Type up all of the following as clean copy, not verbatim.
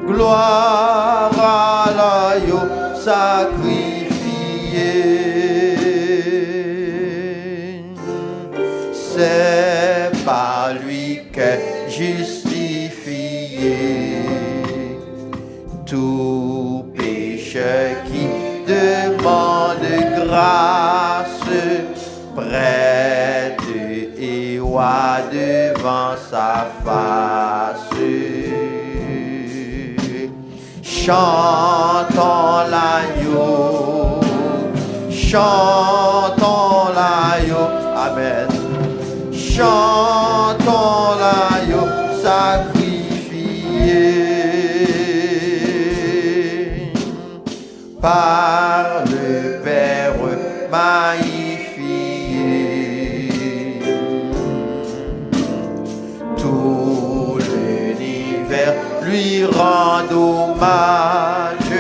gloire à l'agneau sacrifié. C'est par lui qu'est justifié tout pécheur qui demande grâce, prête et oie devant sa face. Chantons l'agneau, chantons l'agneau, amen. Chantons l'agneau sacrifié par le Père magnifié. Tout l'univers lui rend hommage.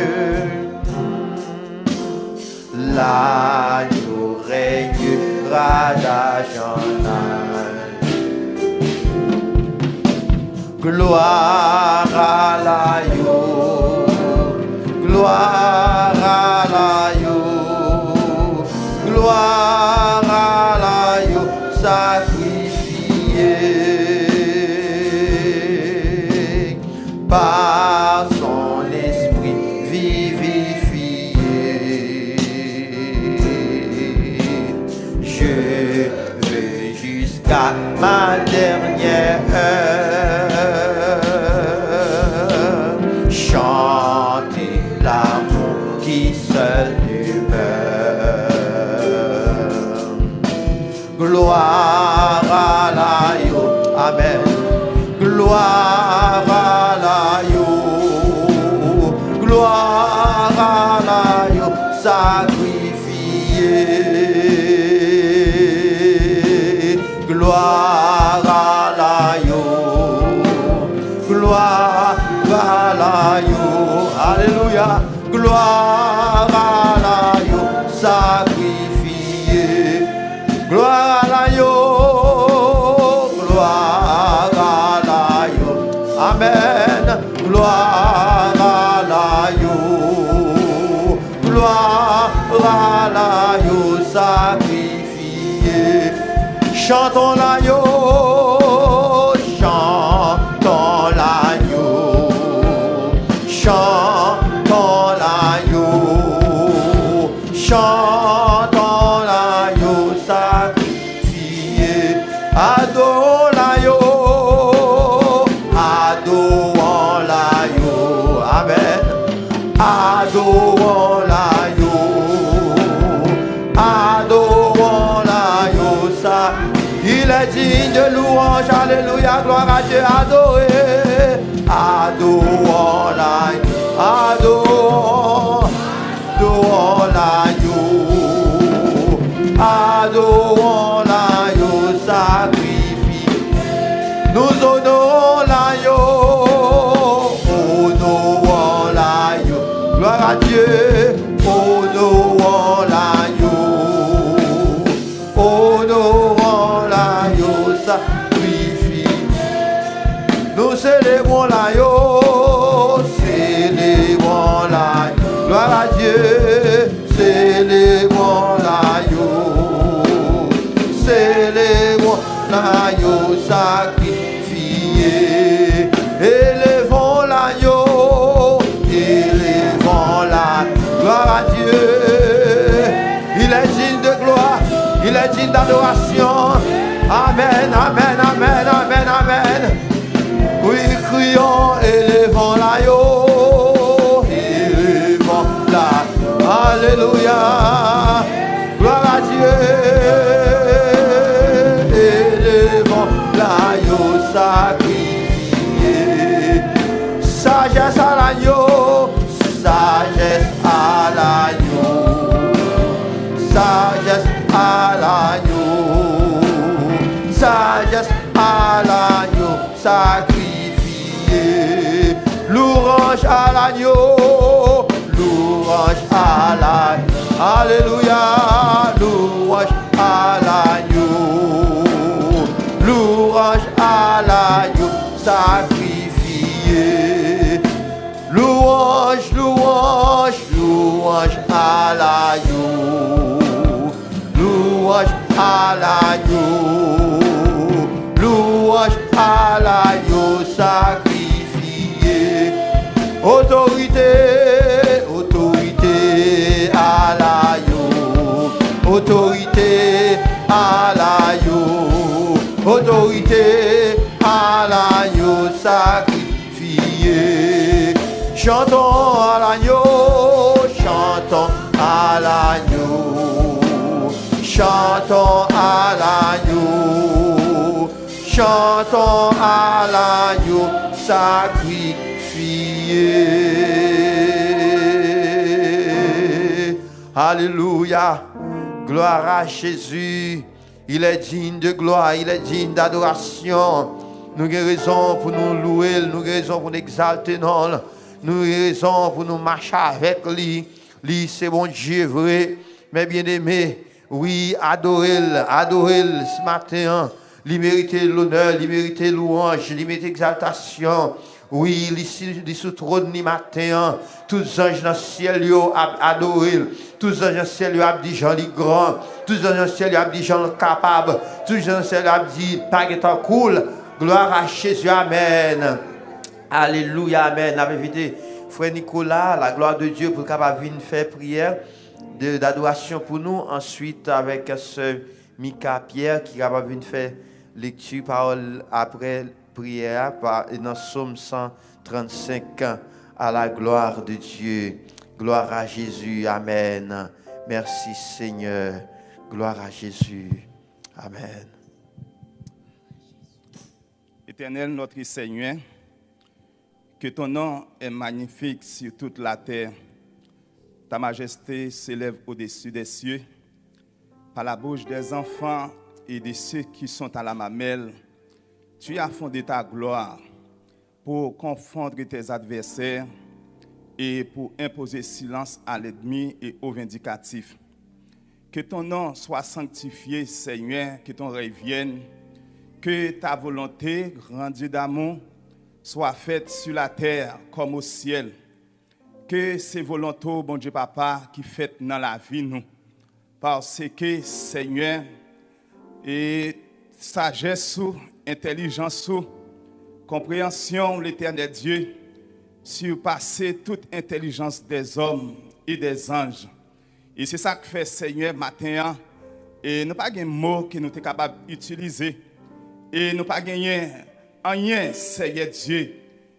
L'agneau régnera d'âge en âge. Gloire à l'agneau, gloire à l'agneau, gloire à l'agneau sacrifié. Par son esprit vivifié, je veux jusqu'à ma dernière heure chanter l'amour qui seul demeure. Gloire à l'agneau, amen. Gloire à l'agneau, gloire à l'agneau sacrifié. Gloire à l'agneau, gloire à l'agneau, alléluia. Gloire à l'agneau sacrifié. Gloire à l'agneau, gloire à l'agneau, amen. Gloire à l'agneau, gloire à l'agneau sacrifié. Chantons l'agneau, chantons l'agneau, chantons l'agneau, chantons l'agneau sacrifié. Adorons l'agneau, adorons l'agneau, amen. Adorons l'agneau, adorons l'agneau sacrifié. Il est digne de louange, alléluia, gloire à Dieu, adorez. Adorons l'agneau, adorons, adorons l'agneau, adorons l'agneau sacrifié. Nous honorons l'agneau, honorons l'agneau, gloire à Dieu, honorons l'agneau, honorons l'agneau sacrifié. Nous célébrons l'agneau, célébrons l'agneau, gloire à Dieu, célébrons l'agneau, célébrons l'agneau sacrifié. Élevons l'agneau, élevons l'agneau, gloire à Dieu. Il est digne de gloire, il est digne d'adoration. Amen, amen, amen, amen, amen. Oui, crions, élevons l'agneau, élevons l'agneau, alléluia, gloire à Dieu. Élevons l'agneau sacrifié. Sagesse à l'agneau, sagesse à l'agneau, sagesse à l'agneau, sagesse à l'agneau sacrifié. Louange à l'agneau, louange à l'agneau, alléluia, louange à l'agneau, louange à l'agneau sacrifié. Louange, louange, louange à l'agneau. Louange à l'agneau. Louange à l'agneau sacrifié. Autorité, autorité à l'agneau. Autorité à l'agneau. Autorité à l'agneau sacrifié. Chantons à l'agneau, chantons à l'agneau. Chantons à l'agneau. Chantons à l'agneau sacrifié. Alléluia. Gloire à Jésus. Il est digne de gloire, il est digne d'adoration. Nous avons raison pour nous louer, nous avons raison pour nous exalter, nous avons raison pour nous marcher avec lui. Lui, c'est bon Dieu vrai, mais bien aimé, oui, adorez-le ce matin. Il mérite l'honneur, il mérite louange, il mérite exaltation. Oui, il est sous trône ni matin. Tous les anges dans le ciel adorent. Tous les anges dans le ciel ont dit Jean le grand. Tous les anges dans le ciel ont dit Jean le capable. Tous les anges dans le ciel ont dit pas étant cool. Gloire à Jésus, amen. Alléluia, amen. Nous avons invité frère Nicolas, la gloire de Dieu, pour capable venir faire prière d'adoration pour nous. Ensuite, avec ce Mika Pierre qui va venir faire lecture parole après prière dans Psaume 135 à la gloire de Dieu. Gloire à Jésus. Amen. Merci Seigneur. Gloire à Jésus. Amen. Éternel notre Seigneur, que ton nom est magnifique sur toute la terre. Ta majesté s'élève au-dessus des cieux. Par la bouche des enfants et de ceux qui sont à la mamelle, tu as fondé ta gloire pour confondre tes adversaires et pour imposer silence à l'ennemi et aux vindicatifs. Que ton nom soit sanctifié, Seigneur, que ton règne vienne, que ta volonté, grand Dieu d'amour, soit faite sur la terre comme au ciel. Que ces volontés, bon Dieu Papa, qui fait dans la vie nous. Parce que, Seigneur, et sagesse, intelligence, compréhension, l'Éternel Dieu, surpasser toute intelligence des hommes et des anges. Et c'est ça que fait Seigneur matin. Et nous pas de mots que nous sommes capables d'utiliser. Et nous pas gagné rien, Seigneur Dieu,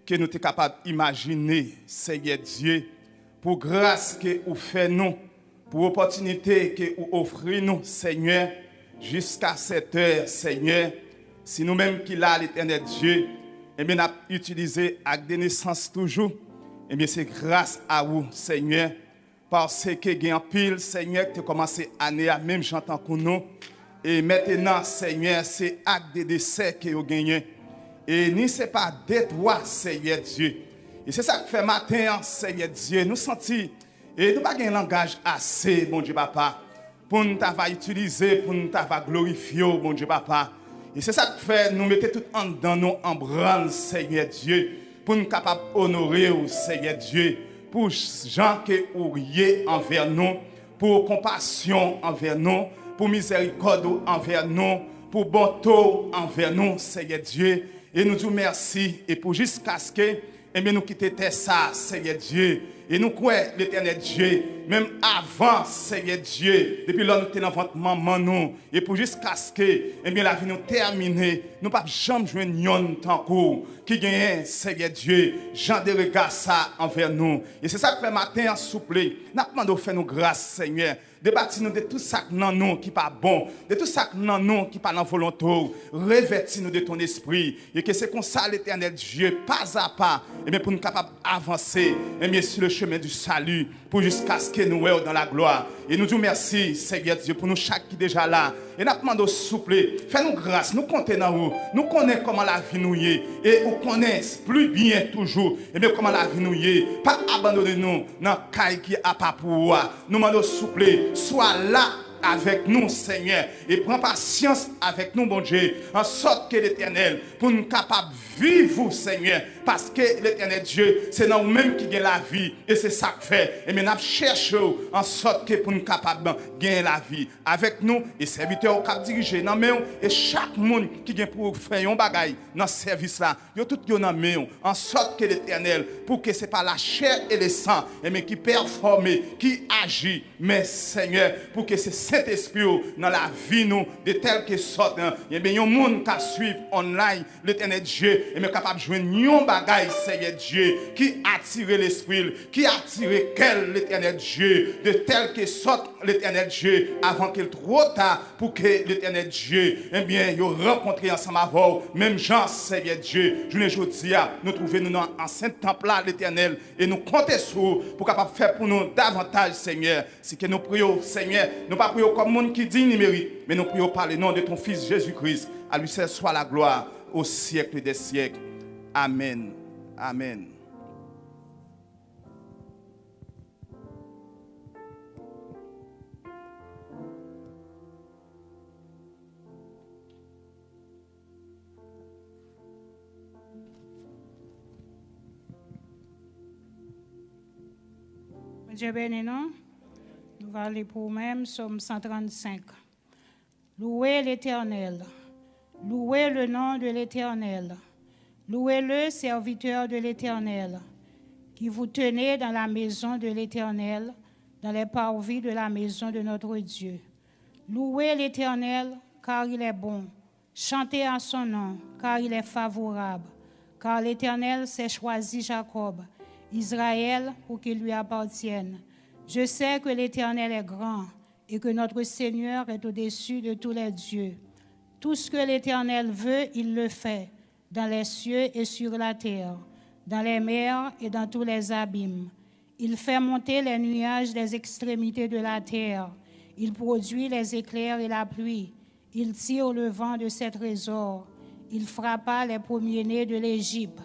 que nous sommes capables d'imaginer, Seigneur Dieu, pour grâce que vous faites nous, pour opportunité que vous offrez nous, Seigneur, jusqu'à cette heure, Seigneur. Si nous-mêmes qui l'a l'Éternel Dieu, et bien, nous avons utilisé avec des naissances toujours, et bien, c'est grâce à vous, Seigneur, parce que il y a un pile, Seigneur, qui a commencé l'année à même j'entends pour nous, et maintenant, Seigneur, c'est acte de décès que vous gagnez. Et ni c'est pas des droits, Seigneur Dieu. Et c'est ça que fait matin, Seigneur Dieu, nous sentis, et nous n'avons pas un langage assez, bon Dieu Papa, pour nous utiliser, pour nous glorifier, bon Dieu Papa. Et c'est ça que fait, nous mettons tout en dans nous en branle, Seigneur Dieu, pour nous capables d'honorer, Seigneur Dieu, pour gens que vous riez envers nous, pour compassion envers nous, pour miséricorde envers nous, pour bonté envers nous, Seigneur Dieu. Et nous disons merci, et pour jusqu'à ce que, eh bien, nous quitter ça, Seigneur Dieu. Et nous croyons l'Éternel Dieu, même avant, Seigneur Dieu, depuis là nous sommes dans votre maman, nous, et pour jusqu'à ce que, eh bien, la vie nous termine, nous ne pouvons jamais jouer un temps court, qui gagne, Seigneur Dieu, Jean de regard ça envers nous. Et c'est ça que fait matin, souple, nous demandons de faire nous grâce, Seigneur. Débattez-nous de tout ça que nous qui pas bon, de tout ça que nous qui pas dans volonté. Revêtis-nous de ton esprit. Et que c'est comme ça l'Éternel Dieu, pas à pas, et bien pour nous capables d'avancer, et bien sur le chemin du salut, pour jusqu'à ce que nous soyons dans la gloire. Et nous disons merci, Seigneur Dieu, pour nous chaque qui est déjà là. Et nous demandons souple, fais-nous grâce, nous comptons dans vous, nous connaissons comment la vie nous est, et nous connaissons plus bien toujours, et bien comment la vie nous est. Pas abandonner nous dans le caille qui a pas pour nous. Nous demandons souple, soit là avec nous, Seigneur, et prends patience avec nous, bon Dieu, en sorte que l'Éternel, pour nous capables de vivre, Seigneur, parce que l'Éternel Dieu, c'est nous-mêmes qui gagnons la vie, et c'est ça que fait. Et maintenant, cherchons en sorte que pour nous capables de gagner la vie avec nous, et serviteurs qui dirigent dans main, et chaque monde qui vient pour faire un bagage dans ce service-là, ils tout dans main, en sorte que l'Éternel, pour que ce n'est pas la chair et le sang, mais qui performe, qui agit, mais Seigneur, pour que ce Saint-Esprit dans la vie nous, de telle que sorte, il y a un monde qui suit online l'Éternel Dieu, et est capable de jouer un bagage, Seigneur Dieu, qui attire l'Esprit, qui attire quel l'Éternel Dieu, de telle que sorte l'Éternel Dieu, avant qu'il trop tard, pour que l'Éternel Dieu, eh bien, il rencontre ensemble avant, même Jean, Seigneur Dieu, je ne dis pas, nous trouvons nous dans un saint temple là, l'Éternel, et nous comptons sur pour capable faire pour nous davantage, Seigneur, c'est que nous prions, Seigneur, nous pas prions comme monde qui dit ni mérite, mais nous prions par le nom de ton Fils Jésus-Christ, à lui seul soit la gloire au siècle des siècles. Amen. Amen. Dieu béni nous. Nous allons aller pour même, Psaume 135. Louez l'Éternel. Louez le nom de l'Éternel. Louez-le, serviteur de l'Éternel, qui vous tenez dans la maison de l'Éternel, dans les parvis de la maison de notre Dieu. Louez l'Éternel, car il est bon. Chantez à son nom, car il est favorable. Car l'Éternel s'est choisi Jacob, Israël, pour qu'il lui appartienne. Je sais que l'Éternel est grand et que notre Seigneur est au-dessus de tous les dieux. Tout ce que l'Éternel veut, il le fait, dans les cieux et sur la terre, dans les mers et dans tous les abîmes. Il fait monter les nuages des extrémités de la terre. Il produit les éclairs et la pluie. Il tire le vent de ses trésors. Il frappa les premiers-nés de l'Égypte,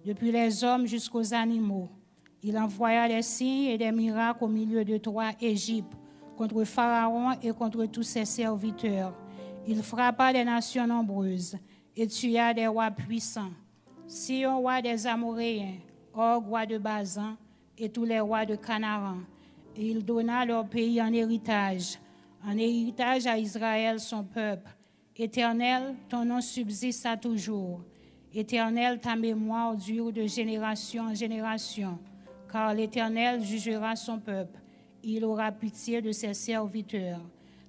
depuis les hommes jusqu'aux animaux. Il envoya des signes et des miracles au milieu de toi, Égypte, contre Pharaon et contre tous ses serviteurs. Il frappa des nations nombreuses et tua des rois puissants. Sion, roi des Amoréens, Og, roi de Bazan, et tous les rois de Canaan. Et il donna leur pays en héritage à Israël, son peuple. Éternel, ton nom subsiste à toujours. Éternel, ta mémoire dure de génération en génération, car l'Éternel jugera son peuple. Il aura pitié de ses serviteurs.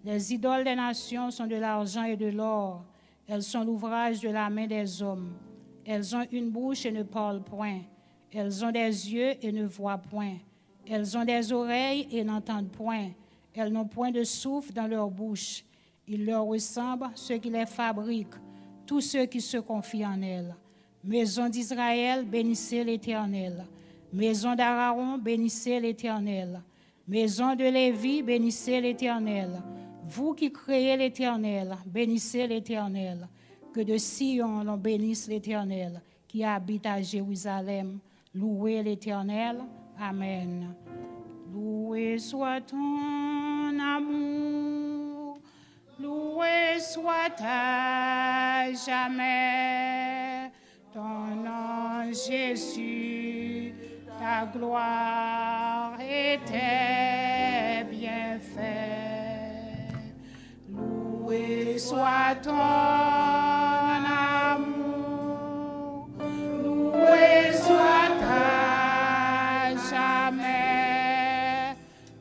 Les idoles des nations sont de l'argent et de l'or. Elles sont l'ouvrage de la main des hommes. Elles ont une bouche et ne parlent point. Elles ont des yeux et ne voient point. Elles ont des oreilles et n'entendent point. Elles n'ont point de souffle dans leur bouche. Il leur ressemble ceux qui les fabriquent, tous ceux qui se confient en elles. Maison d'Israël, bénissez l'Éternel. Maison d'Aaron, bénissez l'Éternel. Maison de Lévi, bénissez l'Éternel. Vous qui créez l'Éternel, bénissez l'Éternel. Que de Sion l'on bénisse l'Éternel, qui habite à Jérusalem. Louez l'Éternel. Amen. Loué soit ton amour, loué soit à jamais ton nom, Jésus, ta gloire et tes bienfaits. Loué soit ton amour, loué soit à jamais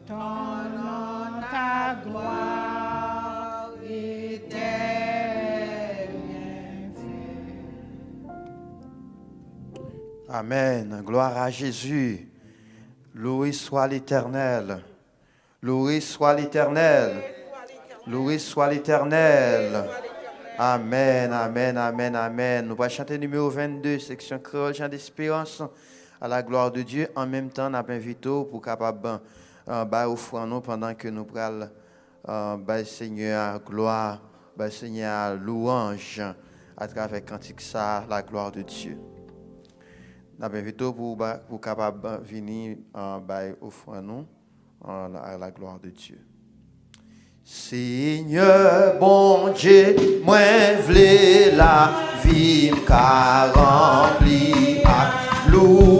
ton nom, ta gloire et tes bienfaits. Amen. Gloire à Jésus. Loué soit l'Éternel. Loué soit l'Éternel. Loué soit l'Éternel. Amen, amen, amen, amen. Nous allons chanter numéro 22, section créole, chant d'espérance, à la gloire de Dieu. En même temps, nous avons invité pour capable offrir nous pendant que nous prenons Seigneur gloire, Seigneur louange à travers cantique ça, la gloire de Dieu. Nous avons invité pour capable venir offrir nous à la gloire de Dieu. Seigneur bon Dieu, moi v'lais la vie qu'a rempli à louange.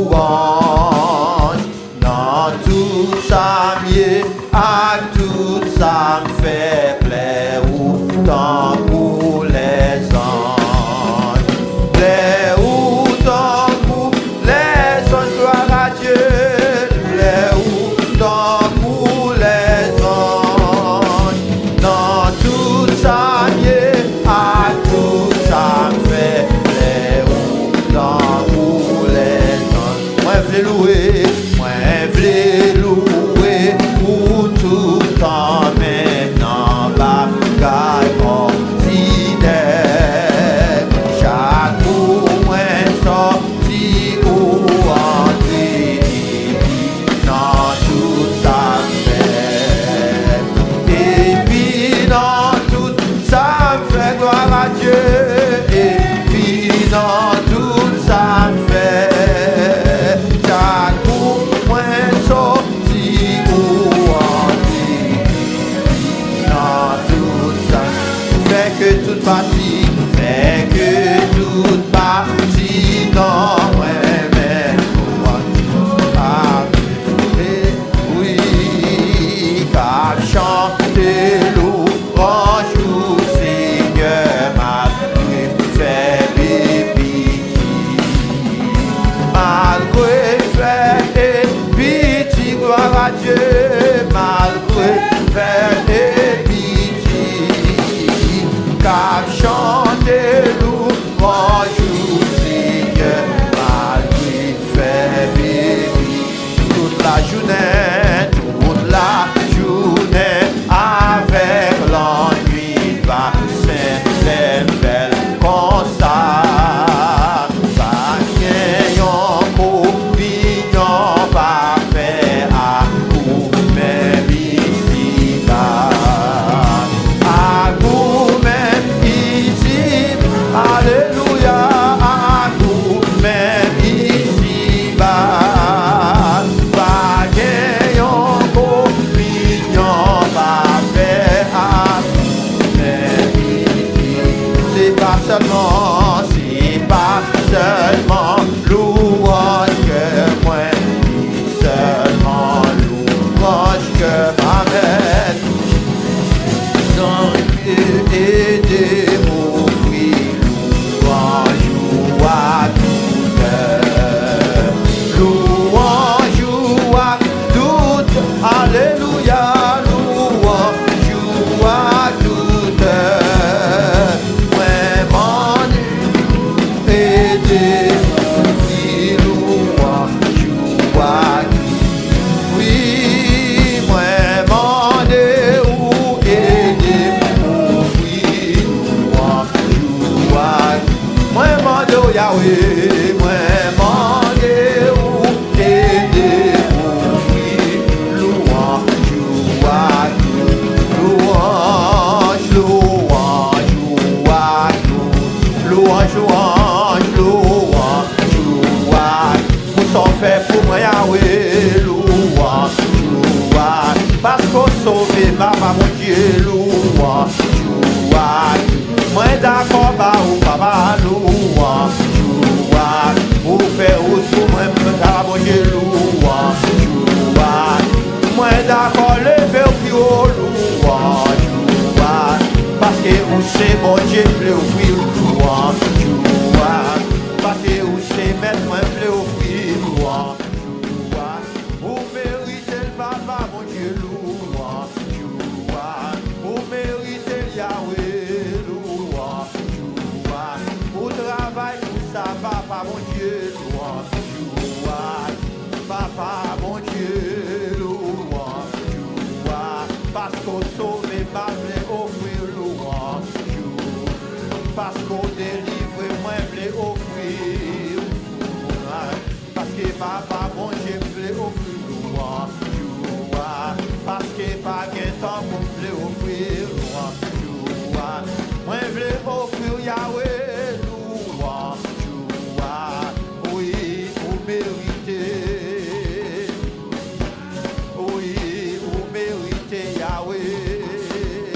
Dans tout ça mieux, à tout ça me fait plaire autant pour les anges. Plaire autant pour les anges, gloire à Dieu. Plaire autant pour les anges. Dans tout ça mieux, à tout ça me fait plaire autant pour les anges. Moi je vais louer. Louer pour tout temps, maintenant, bagaille ordinaire. Chaque moment sorti ou entré, dans tout ça fait. Et puis dans tout ça fait gloire à Dieu. Et puis dans tout ça fait. Que toute partie, fait que toute partie dans moi-même. Oui, car chanter louange au Seigneur malgré fait pitié. Malgré fait pitié, gloire à Dieu, malgré fait car chanter louange au Seigneur malgré fait vivre toute la journée avec l'ennui va s'interpeller comme ça. Pas qu'ayant opinion pas faire à vous même ici bas. Alléluia, à nous même ici bas, pas gagnant opinion, pas fait à nous même ici. C'est pas seulement louange que moi, ni seulement louange que m'amène. Donc, aidez-moi. Alléluia, louange à toute heure. Vraiment aider oui, louange à tout. Oui, vraiment aider oui, louange à tout. Vraiment Yahweh, vraiment aider. Fait pour moi Yahweh, louange, parce qu'on sauve papa mon Dieu, louange, moi d'accord bah ou papa louange, ou faire tout moi papa mon Dieu, louange, moi d'accord lever au plus haut, louange, parce que où c'est mon Dieu plaît offrir louange, parce que où c'est mettre moi plaît offrir louange. Vous méritez le papa, mon Dieu, louange. Vous méritez le Yahweh, louange. Vous travaillez pour ça, papa, mon Dieu, louange. Papa, mon Dieu, louange. Parce qu'on sauve pas, mais offrir louange. Parce qu'on délivre, moi, mais offrir. Parce que papa, mon Dieu, voulait offrir louange. Parce que pas qu'un temps pour me offrir louange. Moi, je voulais offrir Yahweh louange. Oui, vous méritez. Oui, vous méritez Yahweh.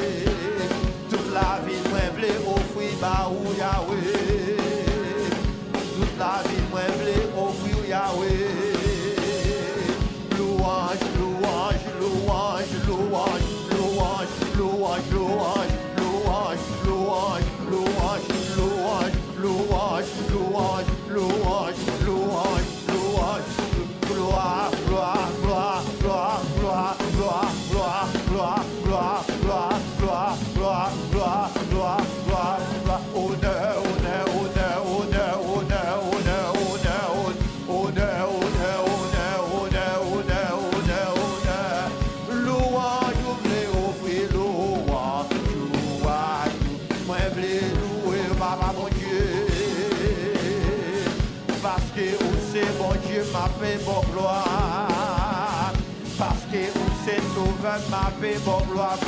mon Dieu, m'a fait bon gloire. Parce que où c'est sauveur, m'a fait bon gloire.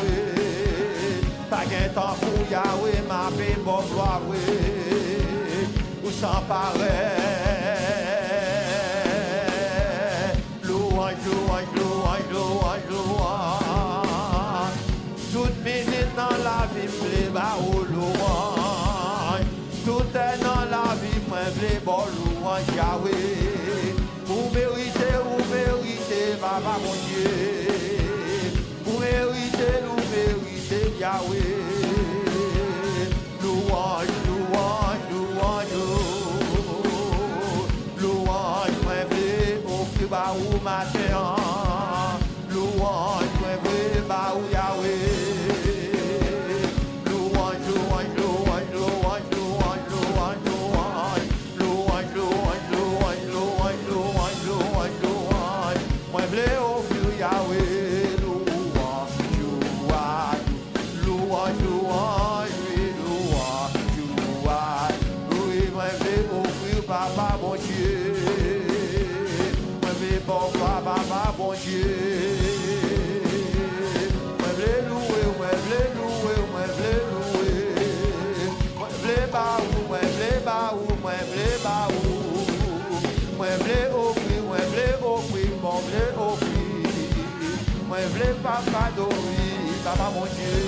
Pas qu'un temps pour Yahweh, m'a fait bon gloire. Ou sans pareil. Louange, louange, louange, louange, louange. Toute minute dans la vie, m'plaît, bah, oh, louange. Tout est dans la vie, m'plaît, bon, louange, Yahweh. Vous méritez, Papa, mon Dieu. Vous méritez, Yahweh. Louange, louange, louange, louange, moi vrai, offrir bah ou matin. Louange, moi vrai, bah ou Yahweh. Louange, louange, louange, louange, louange, louange, louange, louange, louange, louange, louange, louange, louange, louange, moi vrai, offrir Yahweh. Papa, bon Dieu, moi vais bon papa, bon Dieu, moi vais louer, moi vais louer, moi vais louer, moi vais baou, moi vais baou, moi vais baou, moi vais offrir, moi vais offrir, moi vais offrir, moi vais papa d'ouvrir, papa mon Dieu,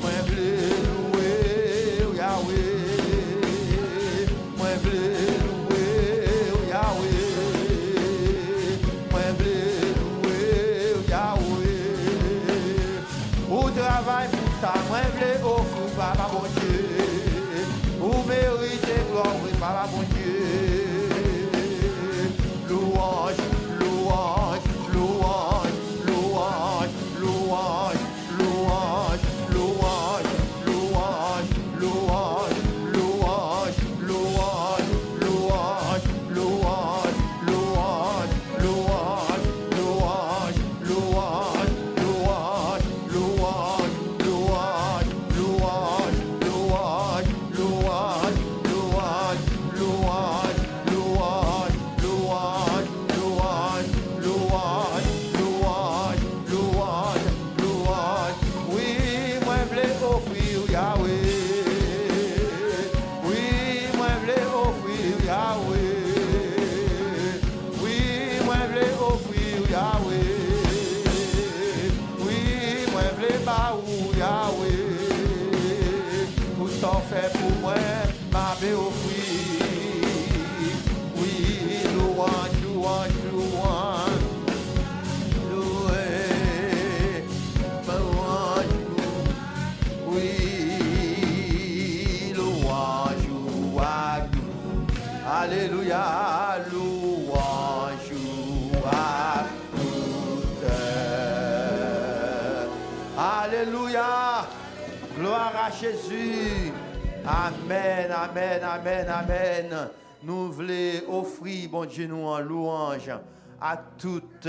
moi vais louer, Yahweh. Moi blé loué Yahweh, moi blé loué Yahweh. Au travail pour ça, moi blé offrir Papa mon Dieu. Vous méritez gloire, Papa mon Dieu. Louange, louange, louange, louange, louange, louange, louange, louange, louange. Fait pour moi, ma bé offrir. Oui, louange, louange, louange. Loué, louange, oui, louange, louange. Alléluia, louange, louange. Alléluia, gloire à Jésus. Amen, amen, amen, amen. Nous voulons offrir, bon Dieu, nous en louange à toutes.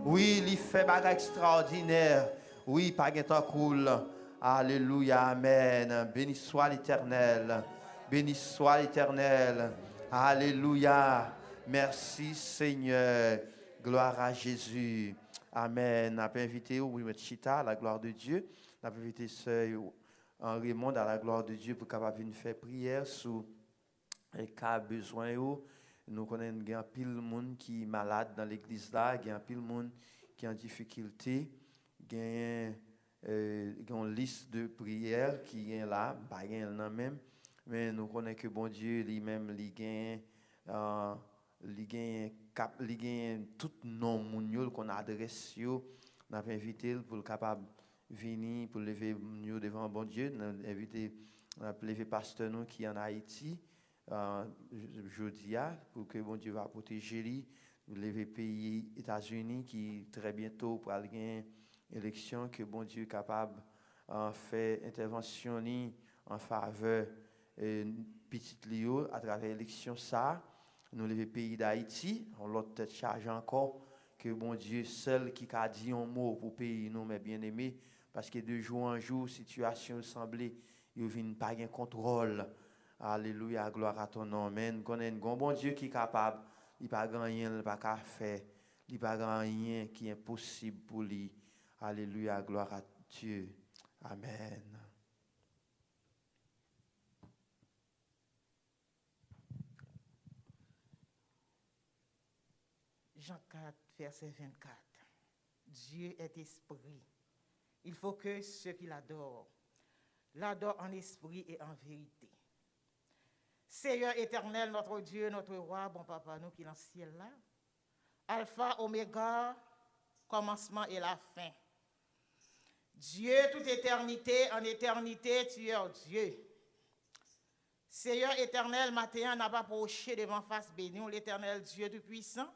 Oui, il fait bagarre extraordinaire. Oui, pas de temps cool. Alléluia, amen. Béni soit l'Éternel. Béni soit l'Éternel. Alléluia. Merci Seigneur. Gloire à Jésus. Amen. On peut inviter au Chita, la gloire de Dieu. On peut inviter Sœur en Raymond à la gloire de Dieu pour capable venir faire prière sur les cas besoin. Nous connaissons qu'il y a pile de monde qui est malade dans l'église là, il y a pile de monde qui est en difficulté, il y a une liste de prières qui est là, pas même, mais nous connaissons que bon Dieu lui-même il gagne tout nom moun qu'on adresse yo, n'a invité pour capable venir pour lever nous devant bon Dieu, inviter lever pasteur nous qui est en Haïti jeudi pour que bon Dieu va protéger lui, lever pays États-Unis qui très bientôt pour aller élection que bon Dieu est capable faire intervention en faveur petit Lio à travers l'élection ça, nous lever pays d'Haïti, on l'autre charge encore que bon Dieu seul qui a dit un mot pour pays nous mes bien-aimés. Parce que de jour en jour, situation semblait, il n'y a pas de contrôle. Alléluia, gloire à ton nom. Mais nous connaissons un bon Dieu qui est capable. Il n'y a pas rien, il n'y a pas qu'à faire. Il n'y a pas rien qui est impossible pour lui. Alléluia, gloire à Dieu. Amen. Jean 4, verset 24. Dieu est esprit. Il faut que ceux qui l'adorent en esprit et en vérité. Seigneur éternel, notre Dieu, notre roi, bon papa, nous qui dans le ciel là, Alpha, Oméga, commencement et la fin. Dieu, toute éternité, en éternité, tu es Dieu. Seigneur éternel, matin, n'a pas approché devant face béni, l'éternel Dieu Tout-Puissant,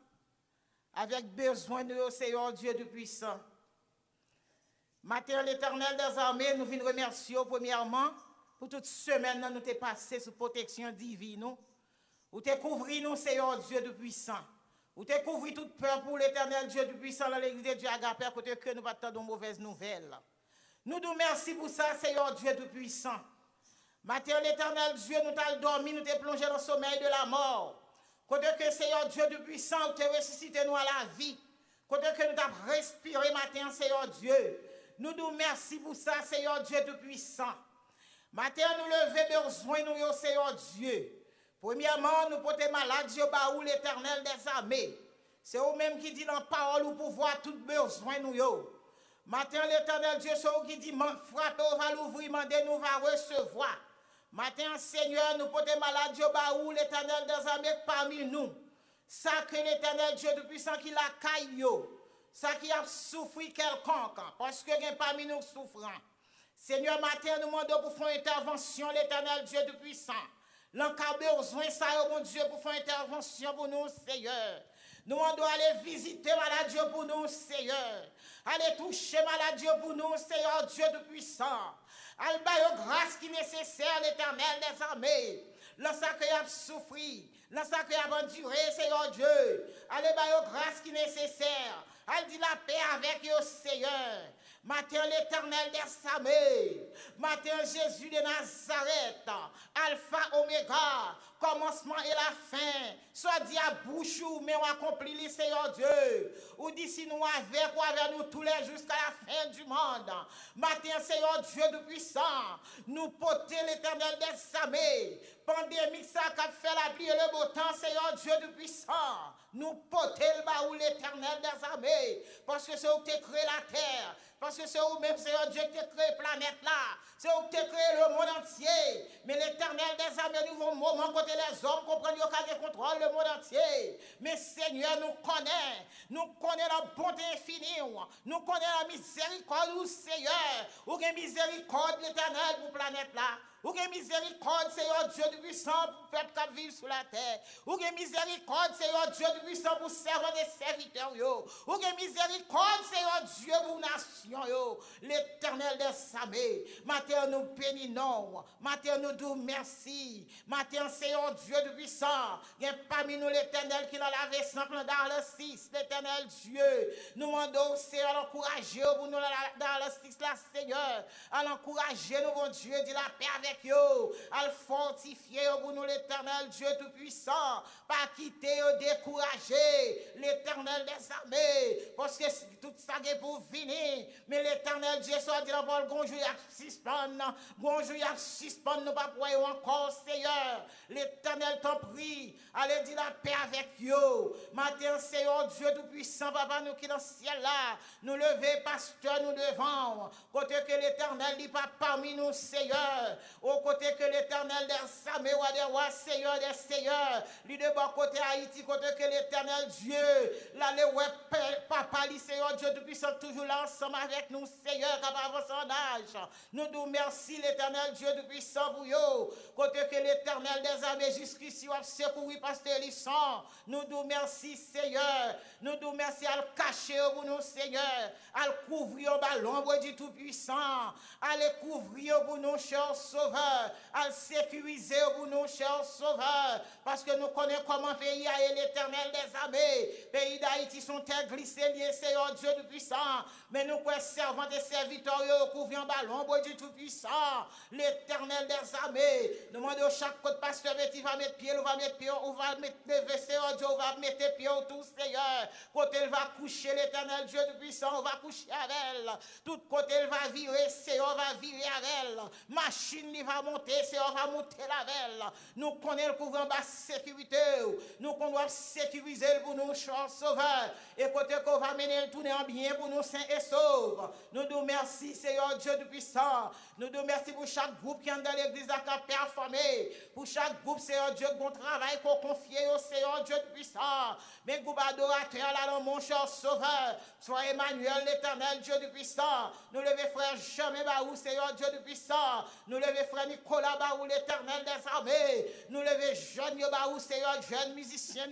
avec besoin de Seigneur Dieu Tout-Puissant. Matin, l'éternel des armées, nous venons remercier premièrement pour toute semaine nous t'es passé sous protection divine. Ou t'es couvri nous, Seigneur Dieu Tout-Puissant. Ou t'es couvri toute peur pour l'éternel Dieu Tout-Puissant dans l'église de Dieu Agapé, à côté que nous pas de mauvaises nouvelles. Nous nous remercions pour ça, Seigneur Dieu Tout-Puissant. Matin, l'éternel Dieu, nous t'as dormi, nous t'es plongé dans le sommeil de la mort. Côté que Seigneur Dieu Tout-Puissant, tu ressuscité nous à la vie. Côté que nous t'as respiré matin, Seigneur Dieu. Nous nous remercions pour ça, Seigneur Dieu Tout-Puissant. Matin, nous levons besoin, nous, Seigneur Dieu. Premièrement, nous portons malade, Dieu, baou l'éternel des armées. C'est vous-même qui dit dans la parole ou pouvoir tout besoin, nous. Matin, l'éternel Dieu, c'est vous qui dit, frappez, on va l'ouvrir, mandez, nous va recevoir. Matin, Seigneur, nous portons malade, Dieu, baou l'éternel des armées parmi nous. Ça que l'éternel Dieu Tout-Puissant qui la caille, ça qui a souffert quelconque, parce que rien parmi nous souffrant. Seigneur, matin, nous demandons pour faire une intervention, l'éternel Dieu Tout-Puissant. L'encadré besoin, ça, mon Dieu, pour faire une intervention pour nous, Seigneur. Nous demandons aller visiter, malade Dieu, pour nous, Seigneur. Aller toucher, malade Dieu, pour nous, Seigneur, Dieu Tout-Puissant. Aller bailler grâce qui est nécessaire, l'éternel des armées. Lorsque il a souffert, lorsque il a enduré, Seigneur Dieu. Allez bailler grâce qui est nécessaire. Elle dit la paix avec eux, Seigneur. Matin l'éternel des armées. Matin Jésus de Nazareth. Alpha, Oméga. Commencement et la fin. Soit dit à bouche ou mais on accomplit le Seigneur Dieu. Ou d'ici nous avec ou avec nous tous les jours jusqu'à la fin du monde. Matin Seigneur Dieu de puissant. Nous porter l'éternel des armées. Pandémie ça qui a fait la pluie et le beau temps, Seigneur Dieu de puissant. Nous porter le baou l'éternel des armées. Parce que c'est où tu as créé la terre. Parce que c'est vous-même, Seigneur Dieu, qui a créé la planète là. C'est vous qui a créé le monde entier. Mais l'éternel des armées, nous vont moment côté les hommes comprennent qu'il contrôle le monde entier. Mais Seigneur, nous connaissons la bonté infinie. Nous connaissons la miséricorde, Seigneur. Ou une miséricorde l'éternel pour la planète là. Ou une miséricorde, Seigneur Dieu du puissant, pour le peuple qui vit sur la terre. Ou une miséricorde, Seigneur Dieu du puissant, pour servir des serviteurs. Ou une miséricorde, Seigneur Dieu, pour nation. L'éternel des armées. Matin, nous bénissons. Matin, nous disons merci. Matin, Seigneur Dieu du puissant. Il y a parmi nous l'éternel qui l'a lavé sans plan dans le 6. L'éternel Dieu. Nous demandons, Seigneur, à l'encourager pour nous dans le 6, là, Seigneur. À l'encourager, nous, mon Dieu, dit la paix avec eux, à le fortifier pour nous l'éternel Dieu Tout-Puissant, pas quitter ou décourager l'éternel des armées, parce que tout ça est pour venir, mais l'éternel Dieu soit dit d'abord, bonjour, il y a suspend, nous pas pour encore, Seigneur, l'éternel t'en prie, allez dire la paix avec eux, matin, Seigneur Dieu Tout-Puissant, papa, nous qui dans le ciel là, nous lever, pasteur, nous devant, côté que l'éternel dit pas parmi nous, Seigneur, au côté que l'éternel des armées, des rois, Seigneur des seigneurs, lui de bon côté Haïti, côté que l'éternel Dieu, là, le ouais, papa, lui, Seigneur Dieu, depuis ça, toujours là, ensemble avec nous, Seigneur, capable son âge. Nous nous merci, l'éternel Dieu, depuis ça, pour vous, côté que l'éternel des armées, jusqu'ici, a secouru, pasteur Lisson. Nous nous merci, Seigneur. Nous nous merci à le cacher pour nous, Seigneur, à le couvrir au ballon, du tout puissant, à le couvrir pour nous, chers sauveurs. Sauveur, à le sécuriser pour nous, cher Sauveur, parce que nous connaissons comment pays est l'Éternel des armées. Pays d'Haïti sont terre glissée, liés, Seigneur Dieu du puissant, mais nous quoi servants et serviteurs couvrant en ballon, bon Dieu tout puissant, l'Éternel des armées. Nous demandons chaque côté pasteur, il va mettre pied, on va mettre pied, on va mettre lever, Seigneur Dieu, on va mettre pied autour, Seigneur. Côté elle va coucher, l'Éternel Dieu du puissant, on va coucher avec elle. Tout côté elle va virer, Seigneur va virer avec elle. Machine il va monter, Seigneur va monter avec elle. Nous connaissons le couvrant bas sécurité, nous qu'on doit sécuriser pour nous, cher Sauveur. Et côté qu'on va mener le tourner en bien pour nous, saints et sauves. Nous nous merci, Seigneur Dieu du puissant. Nous nous merci pour chaque groupe qui est dans l'église qui a performé. Pour chaque groupe, Seigneur Dieu, bon travail qu'on confie au Seigneur Dieu du puissant. Mais groupe adorateur là, mon cher Sauveur, soit Emmanuel, l'éternel Dieu du puissant. Nous levons frère jamais Baou, Seigneur Dieu du puissant. Nous levons frère Nicolas Baou, l'éternel des armées. Nous levons jeune Baou, Seigneur, jeune musicien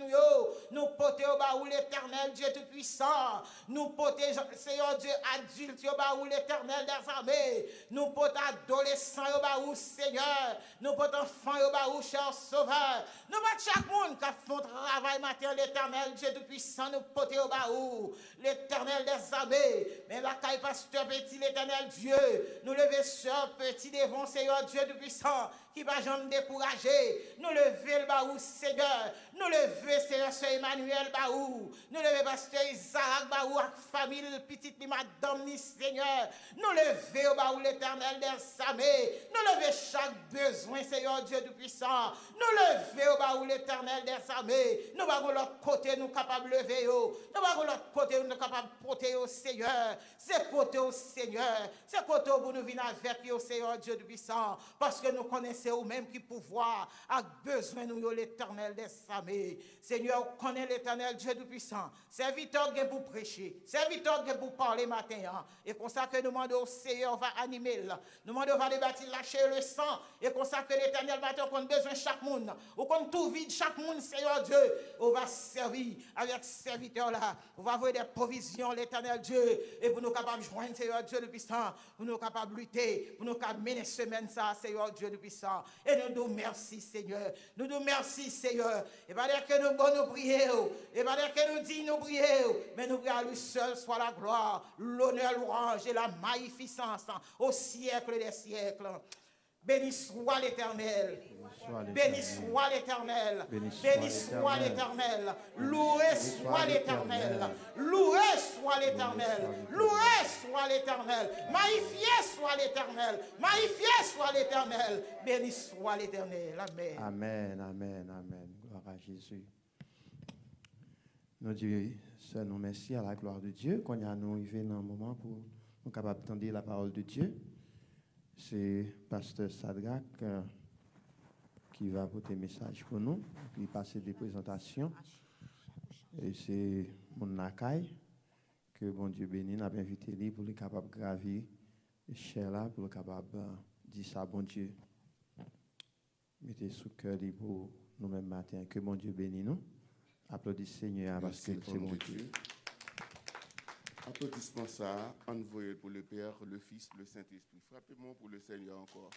nous portons au Baou, l'éternel Dieu tout puissant. Nous portons, Seigneur Dieu, adulte au Baou, l'éternel des armées. Nous portons adolescents au Baou, Seigneur. Nous portons enfants au Baou, cher Sauveur. Nous portons chaque monde qui a fait un travail matin, l'éternel Dieu tout puissant. Nous portons au Baou, l'éternel des armées. Mais la caille pasteur petit, l'éternel Dieu. Nous levons sœur petit devant, Seigneur Dieu tout puissant, qui va jamais décourager. Nous levons le Baou, Seigneur. Nous levons, Seigneur, Sœur Emmanuel Baou. Nous levons pasteur Isaac Baou, avec famille, petite madame, Seigneur. Nous levons au Baou, l'éternel des armées. Nous levons chaque besoin, Seigneur Dieu tout puissant. Nous levons au Baou, l'éternel des armées. Nous avons l'autre côté, nous capables de lever. Nous avons l'autre côté, nous capables de porter au Seigneur. C'est côté au Seigneur. C'est côté où nous venons avec au Seigneur Dieu tout puissant. Parce que nous connaissons au même qui pouvoir, a besoin nous l'éternel des armées. Seigneur, connaît l'éternel Dieu tout puissant. Serviteur qui pour prêcher, serviteur qui pour parler matin. Et comme ça que nous demandons au Seigneur va animer. Nous demandons va débattre, lâcher le sang. Et comme ça que l'éternel matin qu'on a besoin de chaque monde. Ou qu'on tout vide chaque monde, Seigneur Dieu. On va servir avec serviteur là. On va avoir des provisions, l'éternel Dieu. Et pour nous capables de joindre, Seigneur Dieu tout puissant. Pour nous capables de lutter. Pour nous capables de mener semaine ça, Seigneur Dieu tout puissant. Et nous nous merci, Seigneur. Nous nous merci, Seigneur. Et pas dire que nous bon nous prier. Et pas dire que nous dit nous prier. Mais nous prions à lui seul soit la gloire, l'honneur, l'orange et la magnificence au siècle des siècles. Béni soit l'Éternel. Béni soit l'Éternel. Béni soit l'Éternel. Loué soit l'Éternel. Loué soit l'Éternel. Loué soit l'Éternel. Magnifié soit l'Éternel. Magnifié soit l'Éternel. Béni soit l'Éternel. Amen. Amen, amen, amen. Gloire à Jésus. Nous disons, Seigneur, nous merci à la gloire de Dieu qu'on a nous arrivé dans un moment pour nous capables d'entendre la parole de Dieu. C'est Pasteur Sadrach qui va apporter un message pour nous, qui passer des présentations. Et c'est mon Nakai que bon Dieu béni n'a invité lui pour le capable de gravir l'échelle là, pour le capable de dire ça, bon Dieu. Mettez sous cœur pour nous-mêmes matin. Que bon Dieu bénisse nous. Applaudissez Seigneur parce que c'est mon Dieu. Applaudissement ça, envoyé pour le Père, le Fils, le Saint-Esprit. Frappez-moi pour le Seigneur encore.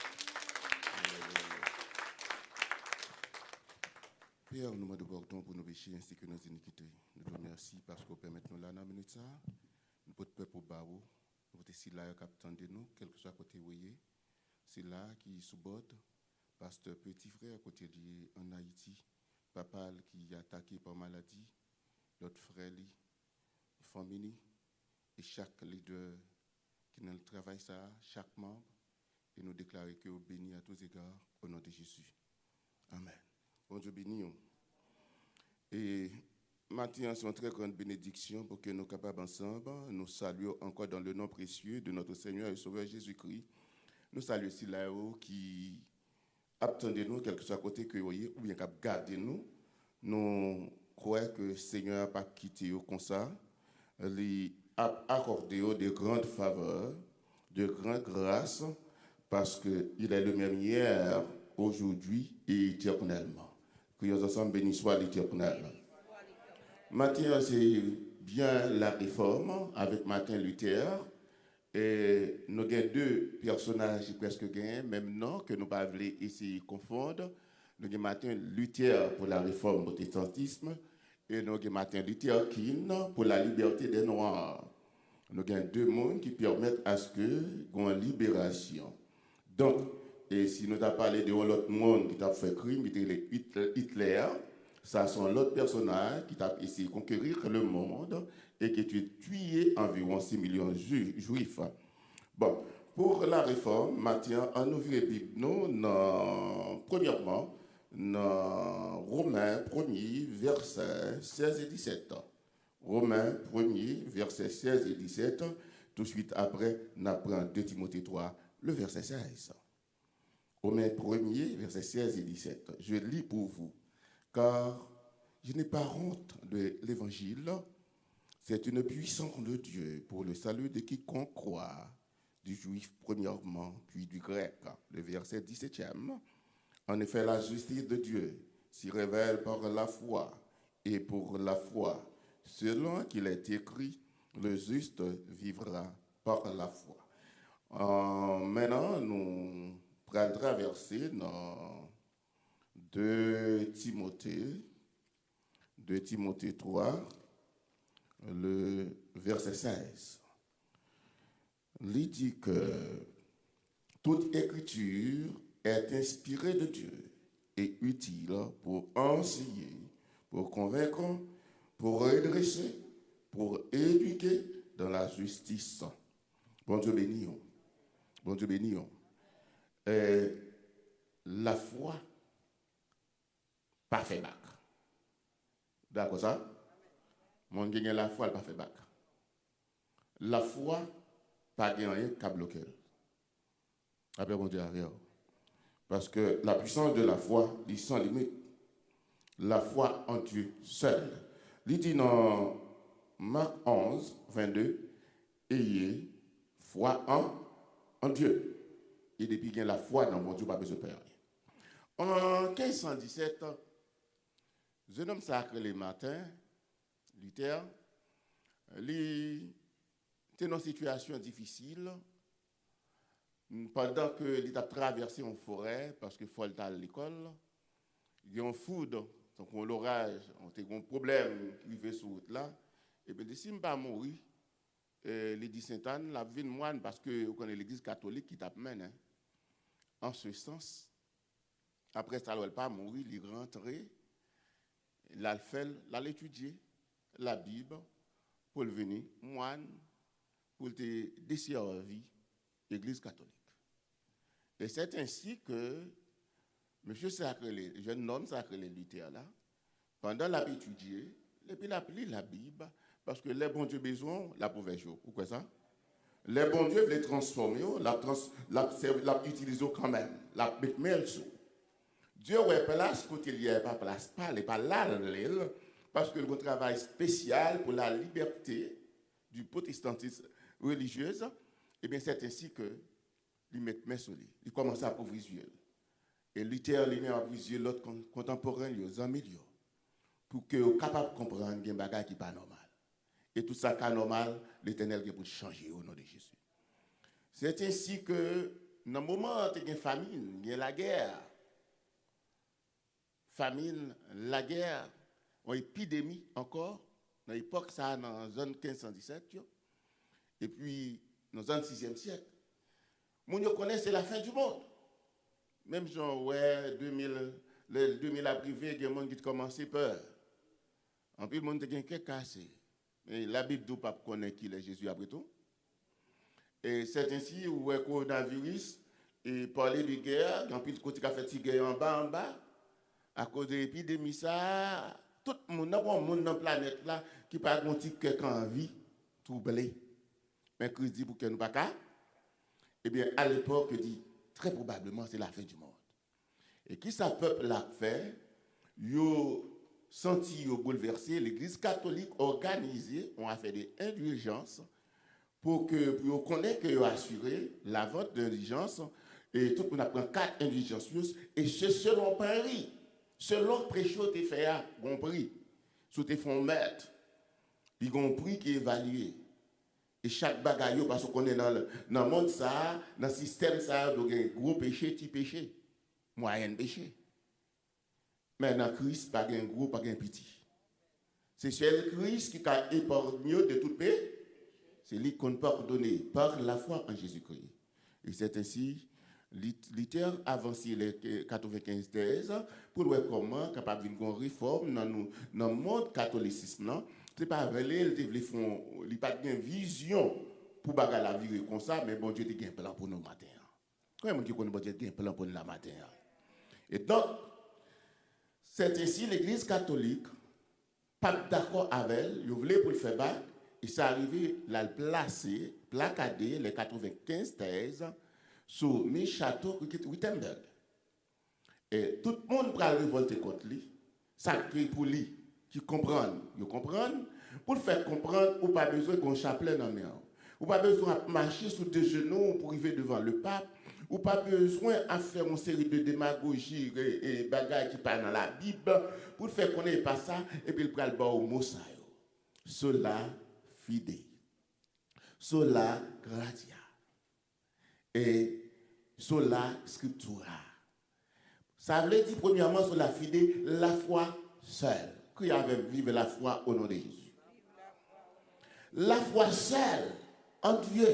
Père, nous demandons pardon pour nos péchés ainsi que nos iniquités. Nous te remercions parce qu'on permet nous là dans la minute ça. Nous pouvons peuple pour Barou. Nous pouvons si là qui attendez nous, quel que soit côté voyez. C'est là qui sous-borde. Pasteur petit frère côté lié en Haïti. Papa qui est attaqué par maladie. L'autre frère, famille. Et chaque leader qui dans le travail ça, chaque membre, et nous déclarer que vous bénis à tous égards au nom de Jésus. Amen. Bon Dieu béni. Et maintenant, c'est une très grande bénédiction pour que nous capables ensemble, nous saluons encore dans le nom précieux de notre Seigneur et Sauveur Jésus-Christ. Nous saluons aussi là-haut qui attendez nous, quel que soit côté que vous voyez, ou bien qui gardez nous. Nous croyons que le Seigneur n'a pas quitté comme ça. A accordé de grandes faveurs, de grandes grâces, parce qu'il est le même hier, aujourd'hui et éternellement. Que nous ensemble bénis soit l'éternel. Maintenant, c'est bien la réforme avec Martin Luther, Et nous avons deux personnages presque gagnés, même nom, que nous ne pouvons pas ici confondre. Nous avons Martin Luther pour la réforme du protestantisme et nous avons Martin Luther King pour la liberté des Noirs. Nous avons deux mondes qui permettent à ce que y ait une libération. Donc, et si nous avons parlé de l'autre monde qui a fait crime, Hitler, ça sont l'autre personnage qui a essayé de conquérir le monde et qui a tué environ 6 millions de juifs. Bon, pour la réforme, Matthieu, on ouvre les Bibles, premièrement, dans Romains 1er, versets 16 et 17. Romains 1er, versets 16 et 17. Tout de suite après, on apprend 2 Timothée 3, le verset 16. Romains 1er, versets 16 et 17. Je lis pour vous, car je n'ai pas honte de l'évangile. C'est une puissance de Dieu pour le salut de quiconque croit, du juif premièrement, puis du grec. Le verset 17e. En effet, la justice de Dieu s'y révèle par la foi, et pour la foi, selon qu'il est écrit, le juste vivra par la foi. Maintenant, nous allons traverser dans 2 Timothée 3, le verset 16. Il dit que toute écriture est inspirée de Dieu et utile pour enseigner, pour convaincre, pour redresser, pour éduquer dans la justice. Bon Dieu béni. Bon Dieu béni. La foi, pas fait bac. D'accord ça? Mon gagne la foi, elle pas fait bac. La foi, pas gagné qu'à bloquer. Après, bon Dieu, arrière. Parce que la puissance de la foi, il sans limite. La foi en Dieu seul. Il dit dans Marc 11, 22, ayez foi en Dieu. Et depuis qu'il y a la foi dans mon Dieu, pas besoin de faire rien. En 1517, un homme sacré le matin, Luther, il était dans une situation difficile. Pendant qu'il a traversé une forêt, parce qu'il faut aller à l'école, il y a un foudre, donc l'orage, on a un problème qui vient sur route là. Et bien, si je ne pas mourir, il dit Saint-Anne, la vie de moine, parce que vous connaissez l'église catholique qui t'amène. En ce sens, après ça, il ne pas mourir, il est rentré, il a étudié la Bible pour venir moine, pour te desservir l'église catholique. Et c'est ainsi que M. Sacré, le jeune homme Sacré Luther là, pendant l'a étudié, et puis il a lu la Bible, parce que les bons dieux besoin, la pouvait jouer. Pourquoi ça? Les bons dieux les transformer, la utiliser quand même, la mettre sur. Dieu ouais place côté il n'y a pas place, pas là, parce que le travail spécial pour la liberté du protestantisme religieux, et bien c'est ainsi que il met main sur lui. Il commence à ouvrir les yeux. Et Luther lui met à ouvrir les yeux l'autre contemporain, les amis, pour que soient capable de comprendre qu'il y a des choses qui ne sont pas normales. Et tout ça qui est normal, l'Éternel est pour changer au nom de Jésus. C'est ainsi que, dans le moment où il y a une famine, il y a la guerre. Famine, la guerre, une épidémie encore, dans l'époque, ça dans la zone 1517, et puis dans le 6e siècle. Nous connaissons la fin du monde. Même genre, ouais, 2000 a privé, il y a des gens qui commencent à peur. En plus, le monde a été cassé. Mais la Bible ne pas connaître qui est Jésus après tout. Et c'est ainsi où le coronavirus et parler de guerre, en plus, côté qui a fait guerre en bas, à cause de l'épidémie, ça, tout le monde, dans la planète là, qui n'a pas quelqu'un en vie, troublé. Mais Christ dit pour que nous ne pas qu'à. Eh bien, à l'époque, il dit, très probablement, c'est la fin du monde. Et qui ça peuple l'a fait? Yo senti yo bouleversé, l'église catholique organisée, on a fait des indulgences pour connaître que yo assurer la vente d'indulgences et tout le monde prend 4 indulgences et c'est selon Paris, selon préchaud te fait à bon prix, sous tes fonds maîtres, puis bon prix qui est évalué. Et chaque bagaille, parce qu'on est dans le monde, ça, dans le système, ça, il y a un gros péché, petit péché, moyen péché. Mais dans Christ, pas un gros, pas un petit. C'est seul Christ qui a épargné de tout péché. C'est lui qu'on peut pardonner par la foi en Jésus-Christ. Et c'est ainsi, littéralement avancé les 95 thèses pour voir comment capable d'une réforme dans le monde catholicisme. C'est pas vrai, il n'y a pas de vision pour bagarre la vie comme ça, mais bon Dieu a un plan pour nous matin. Comment on dit qu'on a un plan pour nous la matin? Et donc, c'est ainsi l'Église catholique, pas d'accord avec elle, il voulait pour le faire battre, et c'est arrivé à le placer, placader les 95 thèses sur mes châteaux Wittenberg. Et tout le monde prend révolter contre lui, ça crée pour lui. Qui comprennent, ils comprennent. Pour faire comprendre, ou pas besoin qu'on chapelet dans les mains. Ou pas besoin de marcher sur deux genoux pour arriver devant le pape. Ou pas besoin de faire une série de démagogies et bagages qui parlent dans la Bible pour faire connaître pas ça et puis le prendre au mot ça. Sola fide. Sola gratia. Et sola scriptura. Ça veut dire premièrement sola fide, la foi seule. Qui avait vécu la foi au nom de Jésus. La foi seule en Dieu.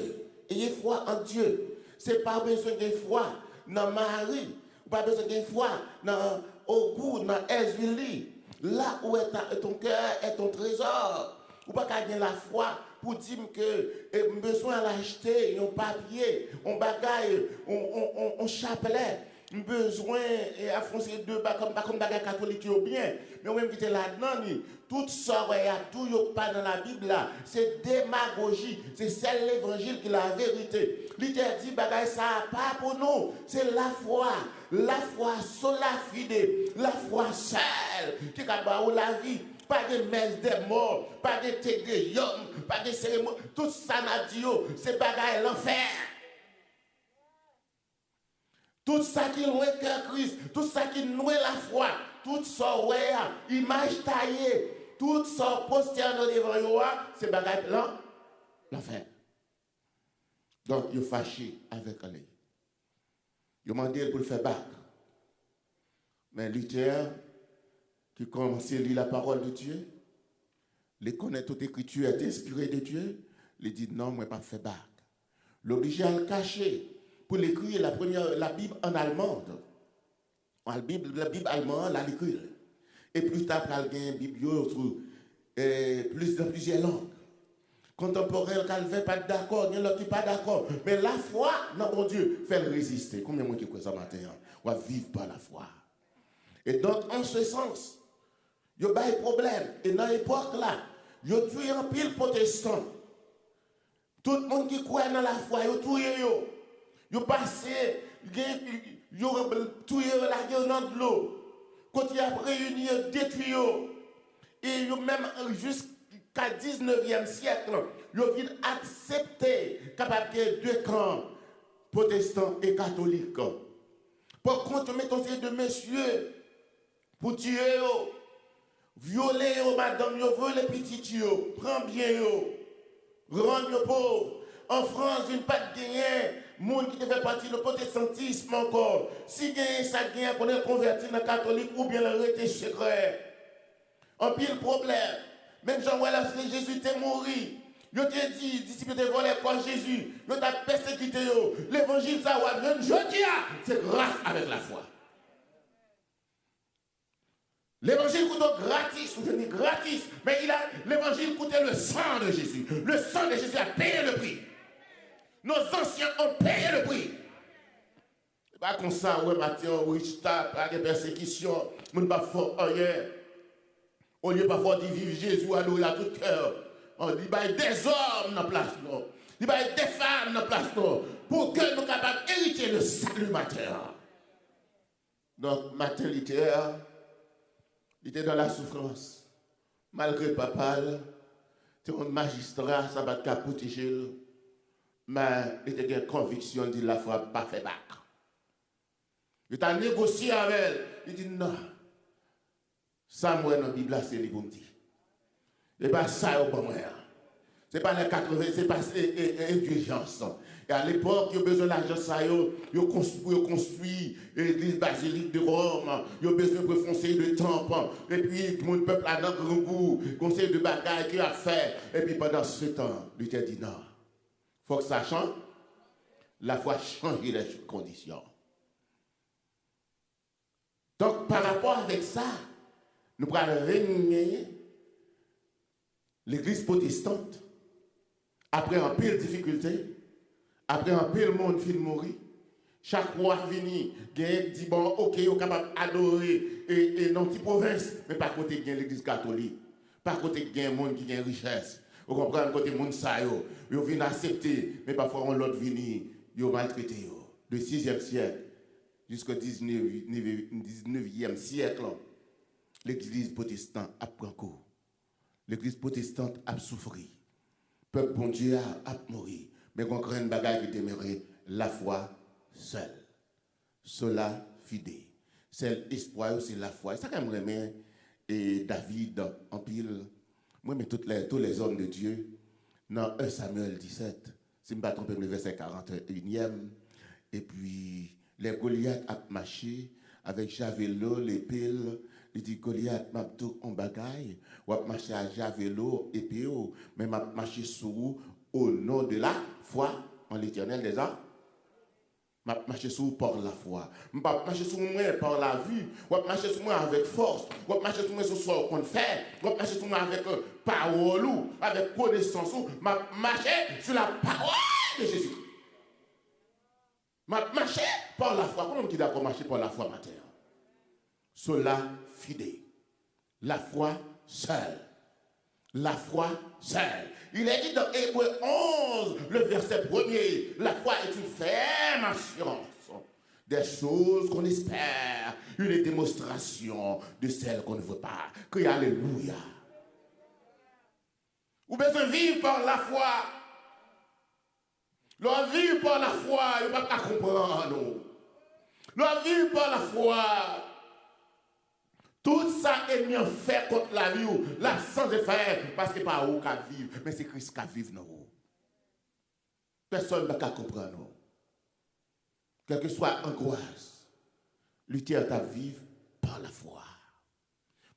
Ayez foi en Dieu. Ce n'est pas besoin de foi dans Marie. Pas besoin de foi dans Ogu, dans Ezvili. Là où est ton cœur, est ton trésor. Ou pas gagner la foi pour dire que besoin d'acheter un papier, un bagaille, un chapelet. Besoin et à foncer deux comme bagarre catholique ou bien mais même qui était là-dedans tout ça il y a tout pas dans la Bible là c'est démagogie c'est celle l'évangile qui est la vérité il dit bagaille ça pas pour nous c'est la foi sola fide la foi seule qui a la vie pas de messe des morts pas de téléyum pas de cérémonie tout ça n'a dit c'est bagaille l'enfer. Tout ça qui noue cœur Christ, tout ça qui noue la foi, tout ça, image taillée, tout ça postère devant vous, c'est bagaille blanc, l'enfer. Donc, il est fâché avec lui. Il a demandé pour le faire battre. Mais Luther, qui commençait à lire la parole de Dieu, il connaît toute écriture, est inspirée de Dieu, il dit non, moi, pas faire battre. L'obligé à le cacher. Pour l'écrire la Bible en allemande. La Bible allemande, la l'écrire. Et plus tard, il y a une Bible dans plusieurs langues. Contemporain, Calvin pas d'accord, il y en a qui pas d'accord. Mais la foi, non, mon Dieu, fait le résister. Combien de gens qui croient ça matin? On va vivre par la foi. Et donc, en ce sens, il y a des problèmes. Et dans l'époque là, il y a tué un pile protestant. Tout le monde qui croit dans la foi, il y a tué. Yo passé, yo tué la guerre dans l'eau. Quand il a réuni, détruit. Et yo même jusqu'à 19e siècle, yo vient accepter capable de deux camps, protestants et catholiques. Par contre, mettons ces deux messieurs pour tuer yo, violer yo, madame yo, voler les petits yo, prends bien yo, rendre yo pauvres. En France, il n'y a pas de gagner, monde qui fait partie du protestantisme encore. Si gagne ça gagne, qu'on est converti dans le catholique ou bien le rete secret. En pile problème. Même Jean-Walla, Jésus était mort. Il te dit, disciples te volé par Jésus. Il t'a persécuté. L'évangile, ça va bien. Je dis, c'est grâce avec la foi. L'évangile coûte gratis, vous venez gratis, mais l'évangile coûtait le sang de Jésus. Le sang de Jésus a payé le prix. Nos anciens ont payé le prix. Pas comme ça, ouais, Mathieu, riche tap, pas de persécution, on ne pas fort rien. Au lieu pas fort de vivre Jésus à nous, à tout cœur. On dit, bah, des hommes dans place, non. Il va y des femmes dans place, non. Pour que nous soyons capables d'hériter le salut matériel. Donc, matin littéraire, il était dans la souffrance. Malgré papa, c'est un magistrat, ça va te protéger. Mais il était une conviction de la foi pas fait bac. Il a négocié avec elle. Il dit non. Ça, moi, dans la Bible, c'est le bon dit. Et pas ça, au bon moyen. C'est pas les 80, c'est pas indulgence. Et à l'époque, il y a besoin d'argent, ça, il construit l'église basilique de Rome, il y a besoin de foncer le temple, et puis tout le peuple a dans grand goût, conseil de bagaille qu'il a fait. Et puis pendant ce temps, lui a dit non, il faut que ça change. La foi change les conditions. Donc par rapport avec ça, nous allons réunir l'église protestante après un peu de difficulté. Après un peu le monde fin mourir, chaque roi vini, dit bon, ok, vous êtes capable d'adorer et dans une province, mais par côté de l'église catholique, par côté de un monde qui a une richesse. Vous comprenez, côté monde ça, vous venez accepter, mais parfois on l'autre vini, vous maltraité. Du 6e siècle jusqu'au 19e siècle, l'église protestante a pris coup. L'église protestante a souffert. Le peuple bon Dieu a mouru. Mais qu'on crée une bagaille qui demeurait la foi seule. Cela fidèle. C'est l'espoir, c'est la foi. Et ça, quand même, remet et David en pile. Moi, mais tous les hommes de Dieu, dans 1 Samuel 17, si je ne me trompe pas, le verset 41e, et puis les Goliath a marché avec javelot, l'épée. Il dit Goliath m'a tout en bagaille, ou a marché à javelot, épée, mais m'a marché sous au nom de la foi en l'Éternel des arts. Je vais marcher sur par la foi. Je ne vais pas marcher sur moi par la vue. Je vais marcher sur moi avec force. Je vais marcher sur moi sur ce qu'on fait. Je vais marcher sur moi avec parole, avec connaissance. Je vais marcher sur la parole de Jésus. Je vais marcher par la foi. Comment on dit d'accord marcher par la foi matin? Cela fidèle. La foi seule. La foi seule. Il est dit dans Hébreux 11, le verset 1er, la foi est une ferme assurance des choses qu'on espère, une démonstration de celles qu'on ne veut pas. Que alléluia. Vous besoin de vivre par la foi. L'on vit par la foi, il ne va pas comprendre. L'on vit par la foi. Tout ça est bien fait contre la vie, l'absence de faire, parce que pas où qu'à vivre, mais c'est Christ qui vivre dans vous. Personne ne va comprendre. Quelle que soit l'angoisse, lutter à ta vivre par la foi.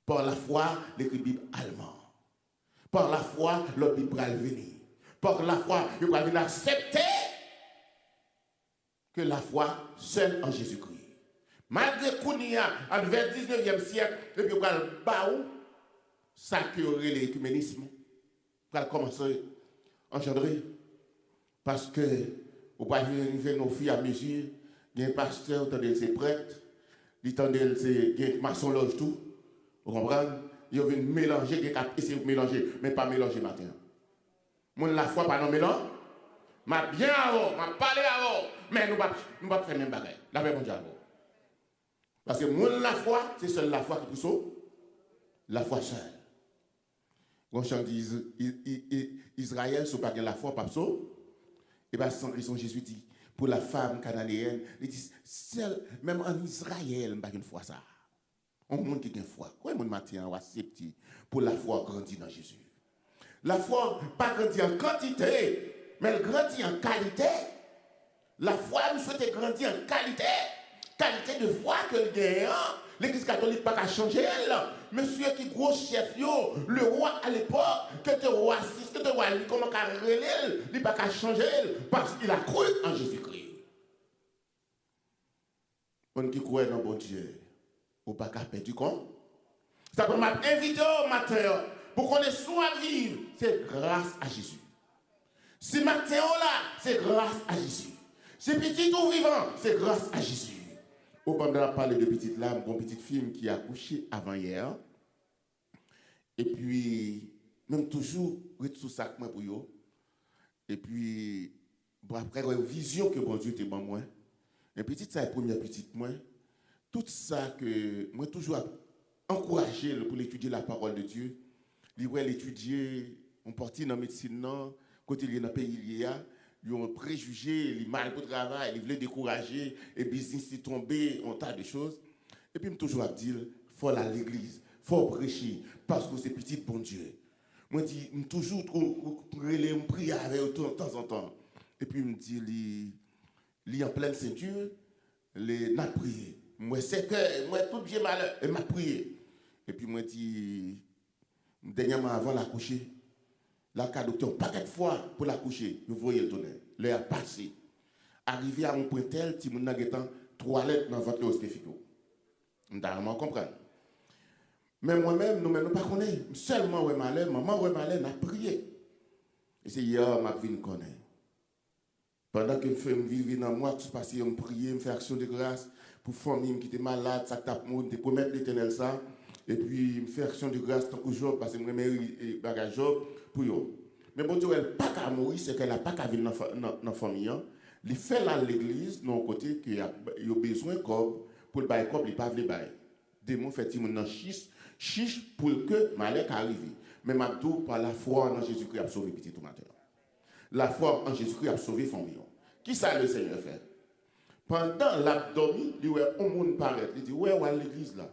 Par la foi, l'écrit Bible allemand. Par la foi, l'autre Bible va venir. Par la foi, il va venir accepter que la foi seule en Jésus-Christ. Malgré Kounia, en vers 19e siècle, et puis on va le baou, ça qui aurait l'écuménisme, on va commencer à engendrer. Parce que, on va arriver nos filles à mesure, il y a un pasteur, c'est prêtre, il y a un maçon loge tout, vous comprenez? Il y a une mélanger, il y a essayer de mélanger, mais pas mélanger matin. Moi, la foi, pas non mélange, m'a bien avant, m'a parlé avant, mais nous ne pas faire même bagaille. La paix mondiale. Parce que moi, la foi, c'est seule la foi qui pousse, la foi seule. Quand on dit Israël, ce n'est pas la foi, pas ça. Et bien, ils sont Jésus dit, pour la femme cananéenne, ils disent, même en Israël, il n'y a pas une foi ça. On monde qui a une foi. Quoi, mon matin, on accepter pour la foi grandir dans Jésus. La foi, pas grandir en quantité, mais elle grandit en qualité. La foi, nous souhaite grandir en qualité. Qualité de foi que le gagne. L'église catholique n'a pas changé. Monsieur qui gros chef, le roi à l'époque, que le roi 6, que le roi, comment il a relé, il n'a pas changé parce qu'il a cru en Jésus-Christ. On qui croit dans bon Dieu, ou pas qu'à perdre du compte. Ça peut m'inviter au matin pour qu'on ait soin vivre, c'est grâce à Jésus. Si matin là, c'est grâce à Jésus. Si petit ou vivant, c'est grâce à Jésus. Au pendant de parler de petite lame, une petite fille qui a couché avant hier. Et puis, même toujours, sous sac pour eux. Et puis, bon, après, une vision que bon Dieu t'a bon moi. Et petite, ça est première petite moi. Tout ça que moi toujours encouragé pour étudier la parole de Dieu. L'étudier, on partit dans la médecine, non, côté dans le pays, ils ont préjugé, ils mal pour le travail, ils voulaient décourager, et business est tombé, un tas de choses. Et puis, je toujours dire, il faut aller à l'église, il faut prêcher, parce que c'est petit bon Dieu. Moi, je dis, toujours me prier avec eux de temps en temps. Et puis, me dit, li en pleine ceinture, n'a prié. Moi, c'est que, moi, tout bien malheur, et m'a prié. Et puis, moi, dit, dernièrement, avant l'accoucher, la cas docteur, pas quelques fois pour l'accoucher, vous voyez le tonnerre, l'air passé. Arrivé à mon point tel, si mon n'a 3 lettres dans votre hospitalier. Vous comprenez? Mais moi-même, nous ne pas connaître. Seulement, ouais, malheur, maman, ouais, malheur, n'a prié. Et c'est hier, ma vie, nous connaît. Pendant que je vivais dans moi, tout passé, je priais, je fais action de grâce pour famille qui était malade, ça tape monde, je promettre l'éternel ça. Et puis, je fais action de grâce tant que job, parce que je me bagage job pour eux. Mais bon Dieu, elle n'a pas qu'à mourir, c'est qu'elle n'a pas qu'à vivre dans la famille. Il fait là l'église, non côté qu'il a besoin de corps, pour le bail corps, il n'a pas de bail. Des mots fait dans chiche pour que malheur arrive. Mais Mabdou, par la foi en Jésus-Christ, a sauvé petit tout matin. La foi en Jésus-Christ a sauvé famille. Qui ça le Seigneur fait? Pendant l'abdomen, il dit, ouais, on monde paraît. Il dit, ouais, à l'église là,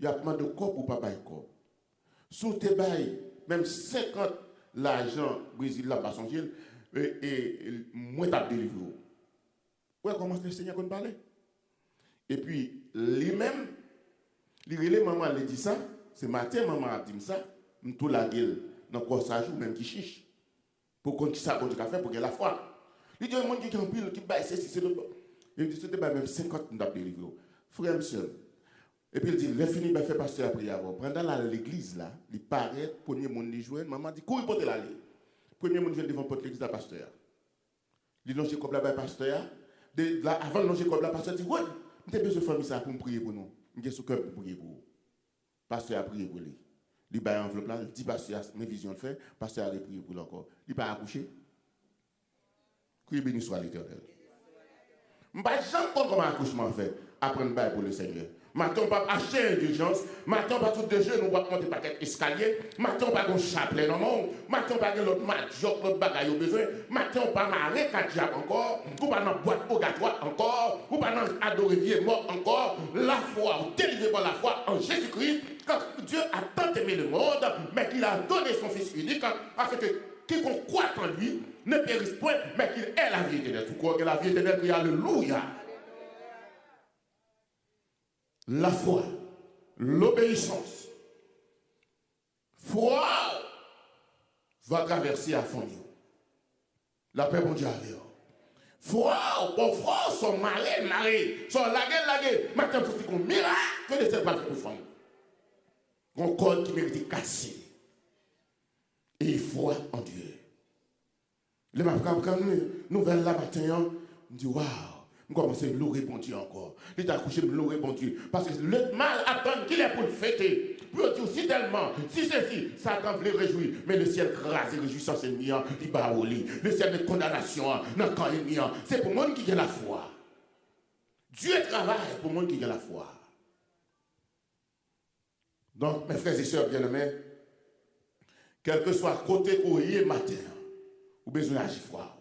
il y a pas de corps pour pas bailler corps. Sous tes bails, même 50 l'argent Brésil là, pas son et moins t'as délivré. Ouais, comment le Seigneur qu'on parle? Et puis, lui-même, il maman lui dit ça, c'est matin, maman a dit ça, tout la gueule, dans le corsage ou même qui chiche. Pour qu'on ça qu'on a fait pour qu'il la foi. Il dit, il y a un monde qui est en pile, qui baille, c'est l'autre. Il dit, c'était même 50 nous avons délivré. Frère, monsieur. Et puis il dit, il fini, il fait pasteur après avoir. Pendant l'église là, il paraît, premier monde qui joue, maman dit, courez porter l'allée. Premier monde vient devant porte l'église de la pasteur. Il longe comme la pasteur. Avant de longer comme la pasteur, dit, ouais, nous avons besoin de famille ça pour me prier pour nous. Nous avons cœur pour prier pour vous. Pasteur a prié pour lui. Il baille enveloppe là, il dit, pasteur, mes visions le fait, pasteur a prié pour lui encore. Il pas accouché. Que béni soit l'Éternel. Je ne sais pas comment accouchement fait. Apprendre bail pour le Seigneur. Maintenant, on va acheter une indulgence. Maintenant, on va tout de jeu, nous va monter par quelques escaliers. Maintenant, on va un chapelet dans le monde. Maintenant, on va l'autre match, l'autre bagaille au besoin. Maintenant, on va marrer Kadiak encore. Ou pas dans boîte ogatoire encore. Ou pas dans adorer vieux mort encore. La foi, ou délivrer par la foi en Jésus-Christ. Quand Dieu a tant aimé le monde, mais qu'il a donné son Fils unique, afin que quiconque croit en lui ne périsse point, mais qu'il ait la vie éternelle. Tout croit que la vie éternelle, qu'il y a alléluia. La foi, l'obéissance, foi va traverser à fond. La paix bon Dieu avec vous. Foi, bon foi, sont marrés, sont lagués. Maintenant, il faut qu'on miracle que les êtres pas pour fond. Un corps qui mérite casser. Et foi en Dieu. Le matin, quand nouvelle là matin, on dit waouh. Je commence à louer bon Dieu encore. Il t'a couché de louer bon Dieu. Parce que le mal attend qu'il est pour le fêter. Pour dire si tellement, si ceci, Satan veut réjouir. Mais le ciel crase et réjouissance ennemi, il bat au lit. Le ciel de condamnation, dans le camp ennemi. C'est pour le monde qui a la foi. Dieu travaille pour le monde qui a la foi. Donc, mes frères et sœurs bien-aimés, quel que soit côté courrier matin, vous avez besoin d'agir froid.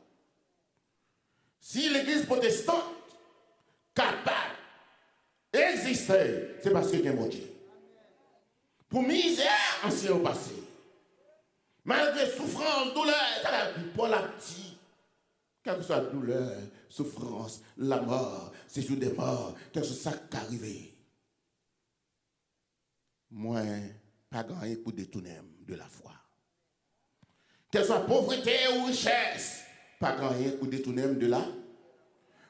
Si l'église protestante capable d'exister, c'est parce qu'il y a un bon Dieu. Pour misère, ancien au passé. Malgré souffrance, douleur, pour la petite, quelle que soit la douleur, souffrance, la mort, séjour des morts, quel que soit ça qui est arrivé. Moi, pas gagné pour détourner de la foi. Quelle soit pauvreté ou richesse, pas gagné pour détourner de la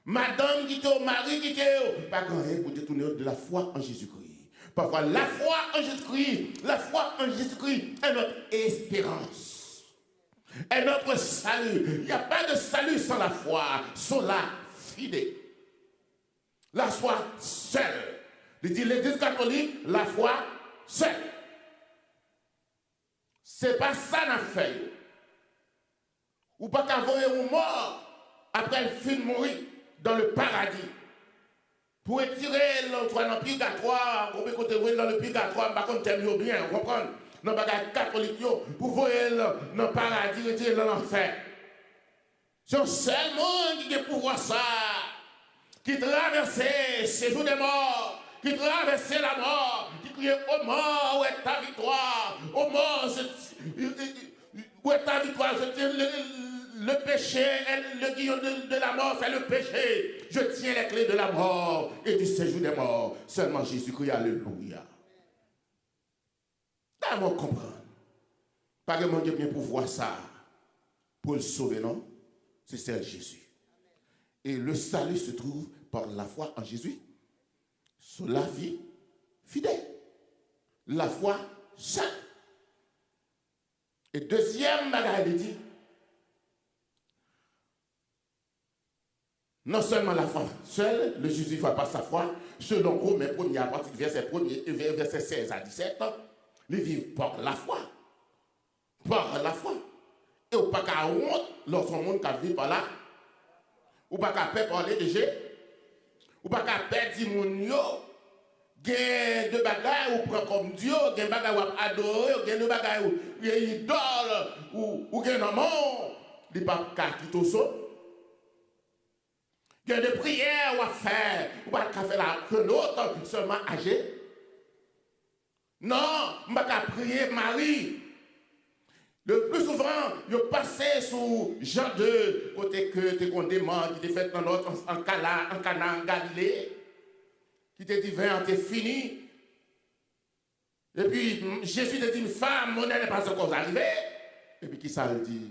madame qui est au mari qui est pas gagné pour détourner de la foi en Jésus-Christ. Parfois, la foi en Jésus-Christ est notre espérance, est notre salut. Il n'y a pas de salut sans la foi, sans la fidélité. La foi seule. Il dit l'Église catholique, la foi seule. C'est pas ça n'a fait. Ou pas qu'avoir un mort après le film mourir dans le paradis. Pour retirer l'autre dans le purgatoire, on peut côté dans le purgatoire, par contre, t'aimes bien, vous comprenez? Dans le bagage catholique, pour voir dans le paradis, retirer dans l'enfer. C'est un seul monde qui peut voir ça, qui traverse ces jours de mort, qui traverse la mort, qui crie au mort, où est ta victoire? Au mort, Où est ta victoire? Je tiens le péché, le guillon de la mort, c'est le péché. Je tiens les clés de la mort et du séjour des morts. Seulement Jésus-Christ, alléluia. D'abord comprendre. Pas que mon Dieu bien pour voir ça, pour le sauver, non? C'est celle Jésus. Et le salut se trouve par la foi en Jésus. Sur la vie fidèle. La foi seule. Et deuxième bagage, il dit, non seulement la foi seule, le Jésus ne fait pas sa foi, selon Romains 1er, à partir du verset 16 à 17, il vit par la foi. Par la foi. Et ou pas qu'à honte, lorsqu'on monde qui vit par là, ou pas qu'à perdre parler de Dieu, ou pas qu'à perdre du monde, gen de bagaille ou prend comme Dieu, gen bagaille ou adorer, gen de bagaille ou idole, ou gen amour, il pas qu'à quitter ça. Gen de prière ou à faire, ou pas qu'à faire la que l'autre seulement âgé. Non, on pas qu'à prier Marie. Le plus souvent, je passais sous Jean 2, côté que tu as demandé, qui était fait dans notre en Cana, en Galilée, qui te dit, viens, t'es fini. Et puis, Jésus te dit, une femme, mon n'est pas encore arrivé. Et puis, qui ça le dit?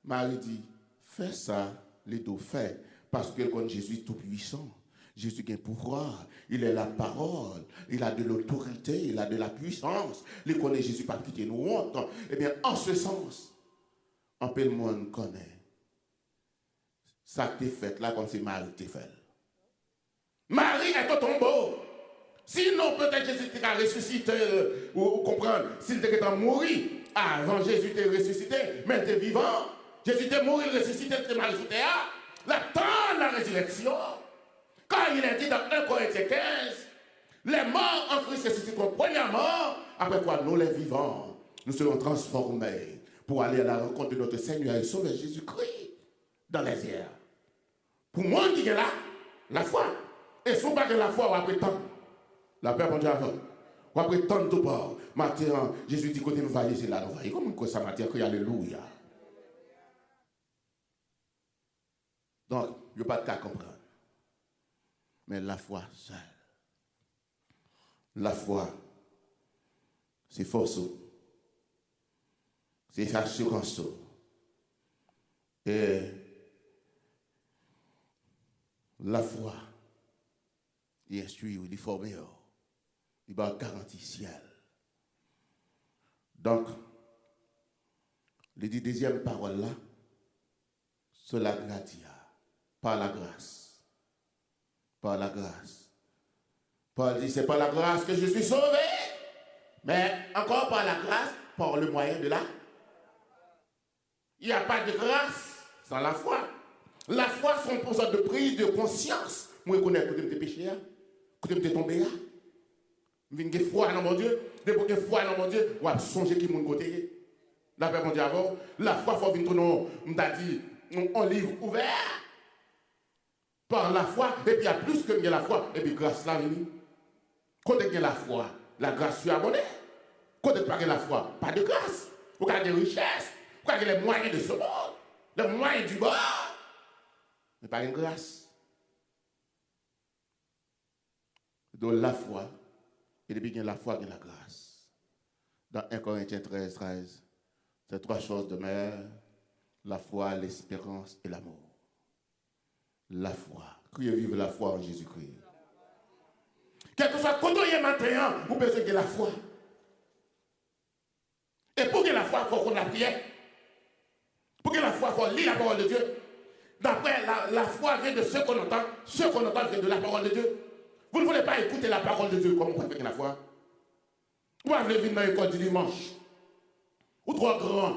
Marie dit, fais ça, les deux fait, parce que quand Jésus est tout puissant. Jésus a un pouvoir, il est la parole, il a de l'autorité, il a de la puissance. Il connaît Jésus pas quitter nous honte. Eh bien, en ce sens, un peu le monde connaît. Ça que t'es fait là, quand c'est Marie t'es fait. Marie est au tombeau. Sinon, peut-être Jésus t'a ressuscité, ou comprendre, s'il était mort avant Jésus t'a ressuscité, mais t'es vivant. Jésus t'est mort, il ressuscité, t'es mal sous terre. L'attend la résurrection. Quand il est dit dans 1 Corinthiens 15, les morts en Christ ressusciteront premièrement, après quoi nous les vivants, nous serons transformés pour aller à la rencontre de notre Seigneur et Sauveur Jésus-Christ dans les airs. Pour moi qui est là, la foi. Et si on pas que la foi, on va prétendre. La paix, mon Dieu, avant. On va prétendre tout bord. Matin, Jésus dit côté nous vaillez, c'est là, nous vaillez. Comment que ça matin, que alléluia. Donc, il n'y a pas de cas à comprendre. Mais la foi seule. La foi, c'est force. C'est assurance. Et la foi, il instruit, il forme, il va garantir ciel. Donc, les deuxième parole là, c'est la gratia, par la grâce. Par la grâce. Paul dit, c'est par la grâce que je suis sauvé, mais encore par la grâce, par le moyen de la. Il n'y a pas de grâce sans la foi. La foi, c'est une sorte de prise de conscience. Moi, je connais que tes péchés, que tu es tombé là. Je viens de foi dans mon Dieu. Depuis que foi dans mon Dieu, je vais songer qui est mon côté. La paix, mon Dieu, avant. La foi, il faut venir tourner, on t'a dit, un livre ouvert. Par la foi, et puis il y a plus que la foi, et puis grâce là, venu. Quand il y a la foi, la grâce suis abonnée. Quand il n'y a pas de la foi, pas de grâce. Vous avez des richesses, vous avez les moyens de ce monde, les moyens du bord, mais pas de grâce. Donc la foi, et depuis qu'il y a la foi, il y a la grâce. Dans 1 Corinthiens 13, ces trois choses demeurent, la foi, l'espérance et l'amour. La foi. Criez vive la foi en Jésus-Christ. Quel que soit quand on est matin, vous besoin de la foi. Et pour que la foi, il faut qu'on la prière. Pour que la foi, il faut lire la parole de Dieu. D'après, la foi vient de ce qu'on entend. Ce qu'on entend vient de la parole de Dieu. Vous ne voulez pas écouter la parole de Dieu comme vous faites avec la foi. Vous avez venir dans l'école du dimanche. Ou trop grand.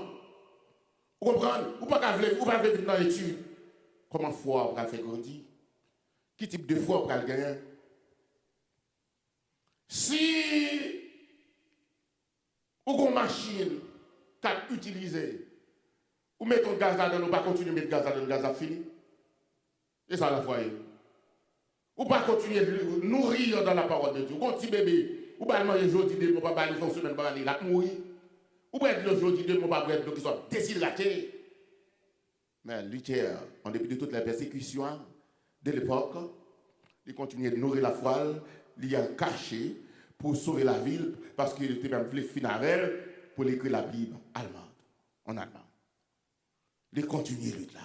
Vous comprenez? Ou pas venir dans l'étude. Comment foi on va faire grandir? Quel type de foi on va gagner? Si vous avez une machine qu'à utiliser, vous mettez un gaz là-dedans, vous ne pas continuer à mettre gaz là-dedans, le gaz a fini. Et ça la foi. Vous ne pas continuer à nourrir dans la parole de Dieu. Vous un petit bébé, vous ne pas manger aujourd'hui, vous ne pas aller faire une semaine, vous ne pas mourir. Ou bien aujourd'hui, de mon pas de qui sont déshydratés. Mais Luther, en dépit de toutes les persécutions de l'époque, il continuait de nourrir la foi, il a caché pour sauver la ville, parce qu'il était même plus final pour écrire la Bible allemande, en allemand. Il continue lutte là.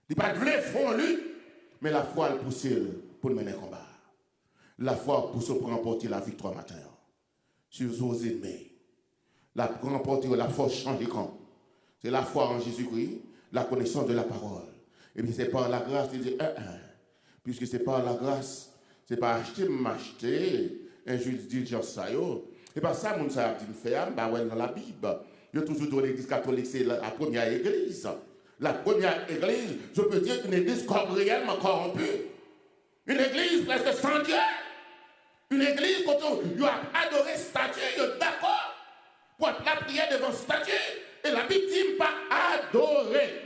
Il n'a pas de fond lui, mais la foi le pousse pour mener le combat. La foi pousse pour remporter la victoire matin sur vos ennemis. La pour remporter la force changer camp. C'est la foi en Jésus-Christ, la connaissance de la parole. Et puis c'est par la grâce, il dit puisque c'est par la grâce, c'est pas m'acheter un juge diligence ça yo. Et pas ça mon ça dit faire bah ouais dans la Bible. Il y a toujours dans l'église catholique c'est la première église. La première église, je peux dire une église réellement corrompue. Une église presque sans Dieu. Une église quand on a adoré statue, il est d'accord pour la prière devant statue. Et la Bible dit pas adorer,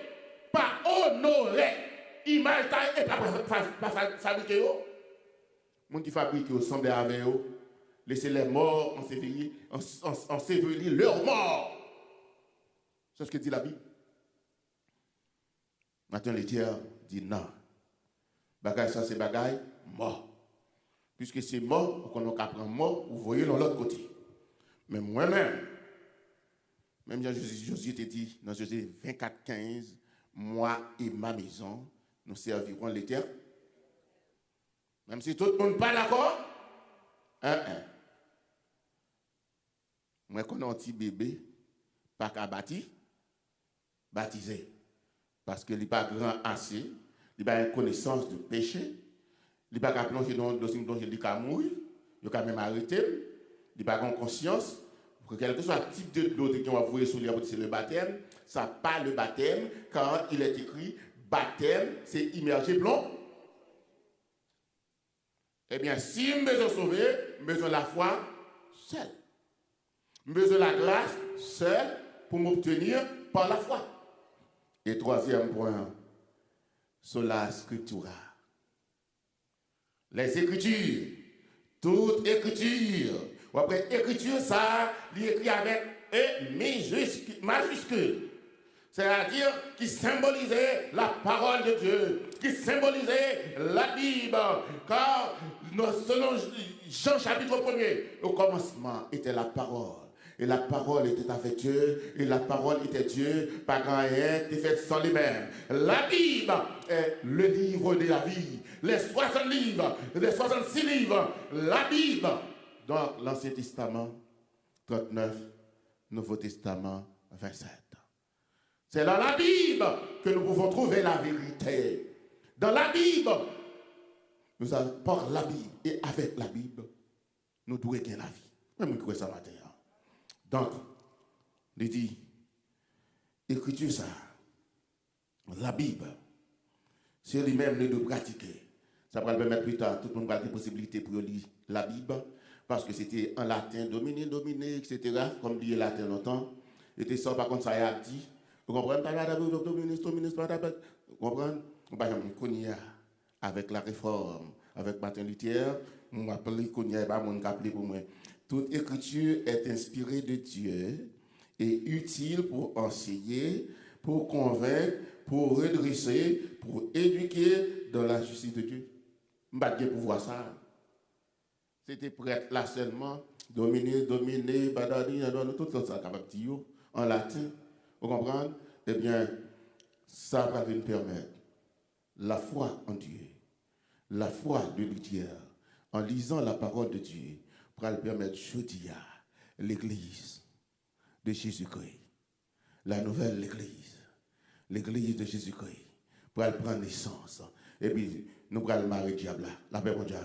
pas honorer. Image et pas fabriquer. Mon qui fabrique semble avec eux. Laissez les morts ensevelir leurs morts. C'est ce que dit la Bible. Maintenant, les tiers disent non. Bagaille, ça c'est bagaille mort. Puisque c'est mort, on a prendre mort, vous voyez dans l'autre côté. Mais moi-même, même Josué te dit dans Josué 24, 15, moi et ma maison, nous servirons les terres. Même si tout le monde n'est pas d'accord, moi, quand on a un petit bébé, pas qu'à baptiser. Parce qu'il n'est pas grand assez, il n'a pas une connaissance du péché, il n'a pas qu'à plonger dans le dossier dont il a mourir, il a même arrêté, il n'a pas de conscience, que quel que soit le type de l'eau qu'on va voir sur lui, c'est le baptême, ça n'est pas le baptême, quand il est écrit baptême, c'est immerger plomb. Eh bien, si je veux sauver, je besoin de la foi seule. Je besoin de la grâce seule pour m'obtenir par la foi. Et troisième point, sur la scriptura. Les écritures, toute écriture, ou après écriture, ça, il écrit avec E majuscule. C'est-à-dire qui symbolisait la parole de Dieu, qui symbolisait la Bible. Car selon Jean chapitre 1er, au commencement était la parole. Et la parole était avec Dieu, et la parole était Dieu, pas grand rien qui fait sans lui-même. La Bible est le livre de la vie. Les 60 livres, les 66 livres, la Bible. Donc l'Ancien Testament, 39, Nouveau Testament, 27. C'est dans la Bible que nous pouvons trouver la vérité. Dans la Bible, nous avons par la Bible et avec la Bible, nous devons gagner la vie. Même nous ça matin. Donc, il dit, écriture ça, la Bible, c'est lui-même de pratiquer. Ça va permettre plus tard, tout le monde va avoir des possibilités pour lire la Bible, parce que c'était en latin, dominé, etc., comme dit latin longtemps. Et ça, par contre, ça a dit, vous comprenez, vous comprenez, on va avec la réforme, avec Martin Luther, on va appeler pour moi. Toute écriture est inspirée de Dieu et utile pour enseigner, pour convaincre, pour redresser, pour éduquer dans la justice de Dieu. Je ne vais pas pouvoir ça. C'était prêtre là seulement, dominer, badani, tout ça, capable de dire en latin. Vous comprenez? Eh bien, ça va nous permettre la foi en Dieu, la foi de Luther, en lisant la parole de Dieu, pour le permettre jeudi à l'église de Jésus-Christ, la nouvelle église, l'église de Jésus-Christ, pour elle prendre naissance. Et puis, nous allons marier diable, la paix pour Dieu.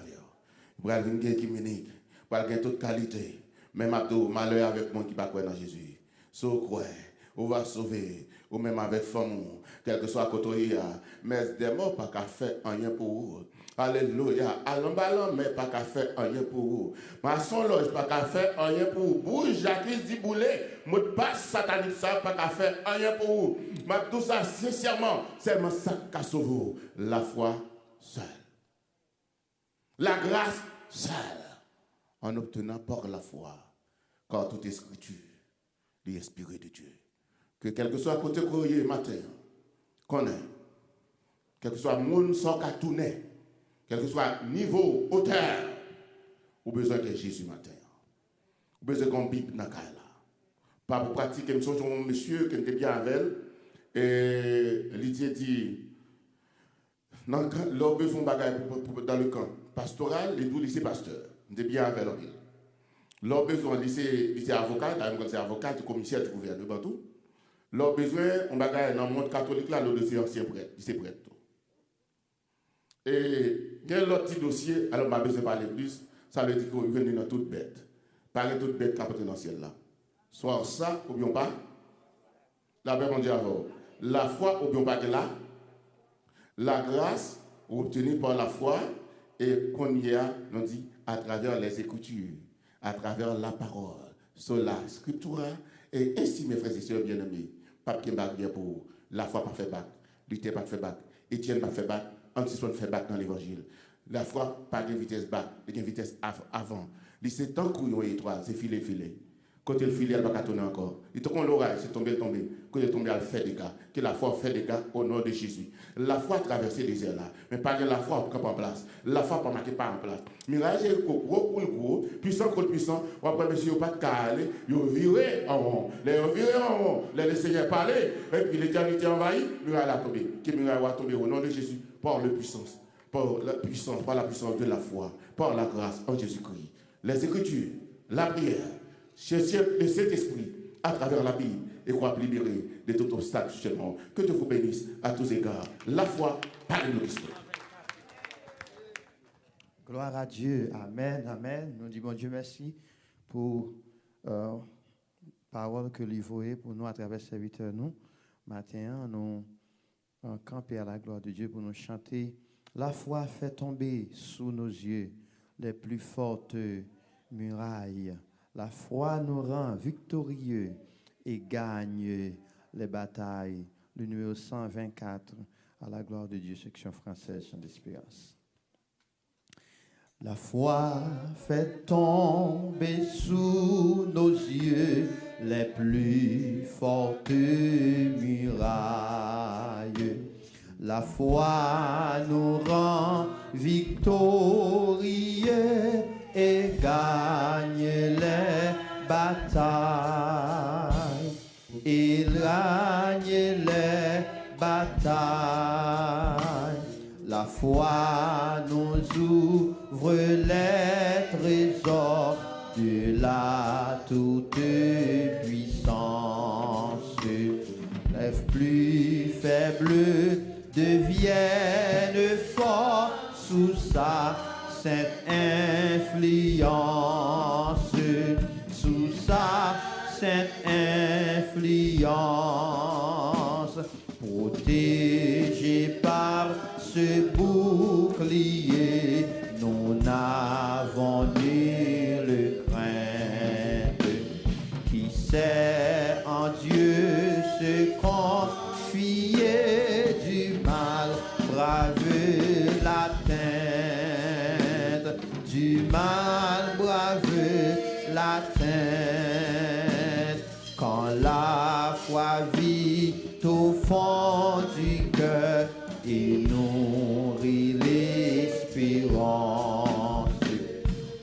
Pour elle venir qui m'unique, pour elle gagner toute qualité. Même Abdou, malheur avec moi qui ne croit dans Jésus. So quoi, on va sauver, ou même avec femme, quel que soit côté, mais des morts pas qu'à faire rien pour vous. Alléluia. Allons ballon, mais pas qu'à faire rien pour vous. Maçon loge, pas qu'à faire rien pour vous. Bouge, Jacques dit boulet. Mot de passe satanique, ça, pas qu'à faire rien pour vous. Mais tout ça, sincèrement, c'est ça qu'à sauver. La foi seule. La grâce seule. En obtenant par la foi. Car toute écriture l'esprit de Dieu. Que quel que soit côté courrier matin, qu'on ait, quel que soit le monde sans qu'à tourner, quel que soit niveau, hauteur, ou besoin de Jésus matin. Ou besoin qu'on Bible dans la pas pour pratiquer, je suis un monsieur qui était bien avec elle, et Lydie dit, leur besoin dans le camp pastoral, les deux lycées pasteurs, je suis bien avec elle. Leur besoin lycée avocat, c'est avocat, du commissaire du gouvernement, tout. Leur besoin, on bagaille dans le monde catholique, là, le dossier ancien prêtre, lycée prêtre. Et il y a l'autre petit dossier, alors je besoin de parler plus, ça veut dire qu'on vient dans toute bête. Pas toute bête qui dans le ciel là. Soit ça, ou bien pas. La Bible dit avant. La foi, ou bien pas que là. La grâce, obtenue par la foi, et qu'on y a, on dit, à travers les Écritures, à travers la parole, sur la scriptura, et ainsi, mes frères et sœurs bien-aimés, pas qui bac bien pour la foi pas fait bac, Luther pas fait bac, Étienne pas fait bac, Antisson fait bac dans l'évangile. La foi, pas de vitesse bac, il y a une vitesse avant. C'est tant couillon étoile, c'est filet. Quand le filet, elle va tourner encore. Il te qu'on l'orage, c'est tombé. Quand il est tombé, elle fait des gars. Que la foi fait des gars au nom de Jésus. La foi traverse les airs là. Mais pas que la foi pas en place. La foi pas marquée pas en place. Mirage, gros pour le gros, puissant contre puissant. Ou après, monsieur, pas de caler, il viré en rond. Les viré en rond. Les Seigneur parler. Et puis l'éternité envahie, mirage a tombé. Que mirage va tomber au nom de Jésus. Par la puissance. Par la puissance de la foi. Par la grâce en Jésus-Christ. Les Écritures, la prière, chercher le Saint-Esprit à travers la Bible et qu'on va libérer de tout obstacle seulement. Que Dieu vous bénisse à tous égards. La foi par le Christ. Gloire à Dieu. Amen. Amen. Nous disons Dieu merci pour la parole que lui voyait pour nous à travers serviteur nous. Matin, nous camper à la gloire de Dieu pour nous chanter. La foi fait tomber sous nos yeux les plus fortes murailles. La foi nous rend victorieux et gagne les batailles. Le numéro 124, à la gloire de Dieu, section française, chant d'espérance. La foi fait tomber sous nos yeux les plus fortes murailles. La foi nous rend victorieux et gagne les batailles. Il gagne les batailles. La foi nous ouvre les trésors de la toute-puissance. Les plus faibles deviennent forts sous sa sainte influence, sous sa sainte influence, protégés par ce bouclier, nous n'avons nulle crainte. Qui sait en Dieu se confier du mal, braver l'atteinte, du mal, braver l'atteinte. Quand la foi vit au fond du cœur et nourrit l'espérance,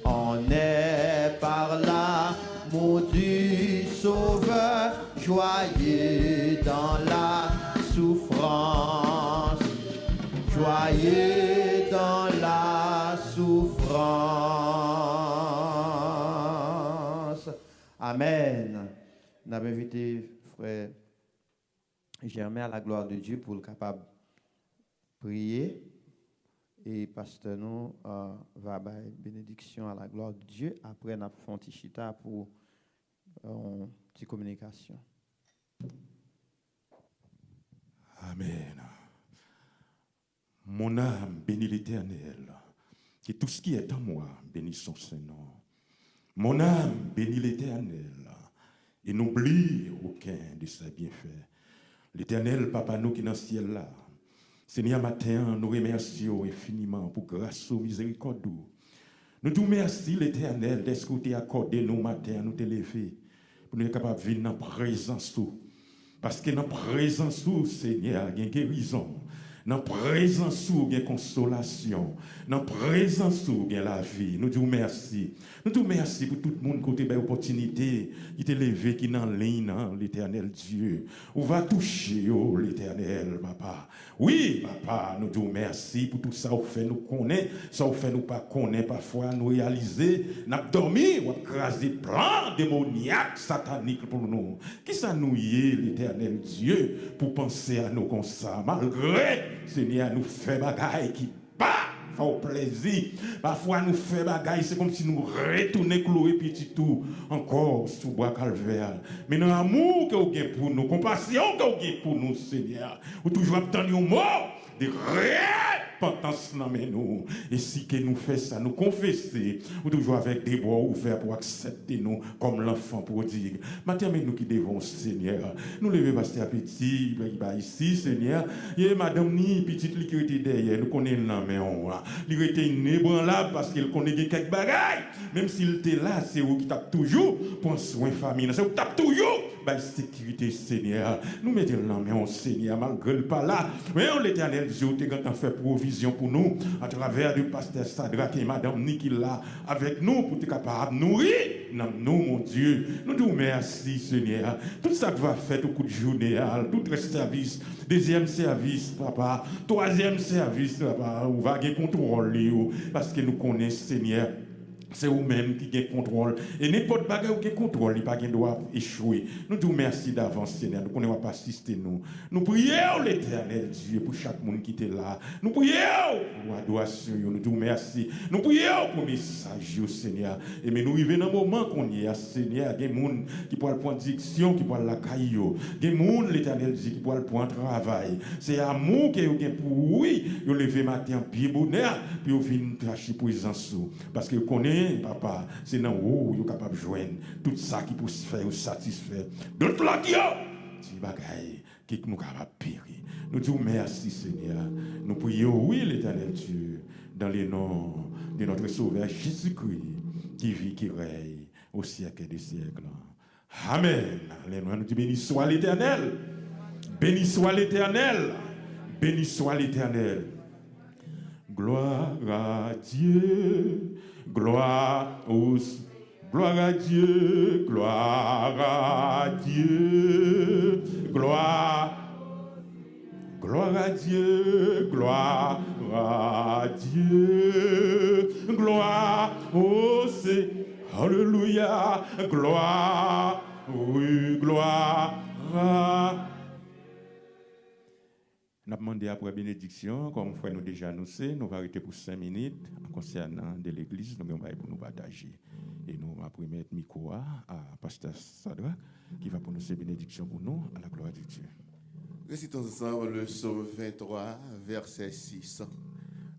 on est par l'amour du Sauveur, joyeux dans la souffrance, joyeux dans la souffrance. Amen. Nous avons invité frère Germain à la gloire de Dieu pour le capable de prier. Et pasteur nous va faire bénédiction à la gloire de Dieu. Après, nous avons fait un chita pour une petite communication. Amen. Mon âme bénit l'Éternel. Que tout ce qui est en moi bénisse son Saint-Nom. Mon âme bénit l'Éternel et n'oublie aucun de ses bienfaits. L'Éternel, Papa, nous qui dans le ciel là, Seigneur, matin, nous remercions infiniment pour grâce ou miséricorde. Nous te remercions, l'Éternel, d'être accordé nous matin, nous te lever. pour nous être capables de venir dans la présence. Parce que dans la présence, Seigneur, il y a une guérison. Dans la présence, il y a une consolation. Dans la présence, il y a la vie. Nous disons merci. Nous disons merci pour tout le monde qui a eu l'opportunité, qui t'est levé, qui est dans ligne, l'Éternel Dieu. On va toucher l'Éternel, papa. Oui, papa, nous disons merci pour tout ça. Vous fait nous connaître, ça vous fait nous pas connaître. Parfois, nous réaliser, nous avons dormi, nous avons crasé plein démoniaques, sataniques pour nous. Qui ça nous y est, l'Éternel Dieu, pour penser à nous comme ça, malgré Seigneur, nous fait bagaille qui pas fait plaisir. Parfois, nous fait bagaille, c'est comme si nous retournions clouer petit tout encore sous bois calvaire. Mais dans l'amour que vous avez pour nous, compassion que vous avez pour nous, Seigneur, vous toujours obtenir un mot de repentance dans nous. Et si que nous faisons ça, nous confesser, ou toujours avec des bras ouverts pour accepter nous comme l'enfant prodigue. Maintenant, nous qui devons, Seigneur, nous lever pasteur petit, ici, Seigneur, et madame ni petite qui était derrière, nous connaissons la main, il était inébranlable parce qu'il connaît quelques bagailles. Même s'il était là, c'est vous qui tape toujours pour soin famille. C'est vous qui tape toujours la sécurité, Seigneur. Nous mettons la main, Seigneur, malgré le pas là. Mais l'Éternel Dieu, tu as fait provision pour nous à travers le pasteur Sadrak et madame Niki là avec nous pour être capable de nourrir nous, mon Dieu. Nous nous merci, Seigneur. Tout ça que va faire au coup de journée, tout le service, deuxième service, papa, troisième service, papa, on va gagner contrôle, parce que nous connaissons, Seigneur. C'est vous-même qui avez contrôle. Et n'importe bagarre qui contrôle, il n'y a pas de droit échouer. Nous te remercions d'avance, Seigneur. Nous ne pouvons pas assister nous. Nous prions l'Éternel Dieu pour chaque monde qui est là. Nous prions pour l'adoration. Nous te remercions. Nous prions pour le message, Seigneur. Et mais nous vivons dans un moment qu'on y est, Seigneur. Il y a des gens qui peuvent prendre diction, qui peuvent la caillou. Il y a des gens, l'Éternel Dieu, qui peuvent prendre travail. C'est amour que vous avez pour oui. Vous levez matin, pied bonheur, puis vous venez tracher présence. Parce que vous connaissez, papa, c'est dans où vous êtes capable de joindre tout ça qui peut se faire ou satisfaire. D'autres là qui ont des bagailles qui nous capables de périr. Nous disons merci, Seigneur. Nous prions, oui, l'Éternel Dieu, dans les noms de notre Sauveur Jésus-Christ, qui vit, qui règne au siècle des siècles. Amen. Alléluia. Nous disons béni soit l'Éternel. Béni soit l'Éternel. Béni soit l'Éternel. Gloire à Dieu. Gloire à Dieu, gloire à Dieu, gloire à Dieu, gloire à Dieu, gloire au Seigneur, alléluia, gloire, oui, gloire à. Nous avons demandé après bénédiction, comme frère nous déjà annoncé, nous allons arrêter pour 5 minutes concernant de l'église, nous allons pour nous partager. Et nous allons mettre micro à pasteur Sadrak qui va pour nous ces bénédictions pour nous, à la gloire de Dieu. Récitons ensemble le psaume 23, verset 6.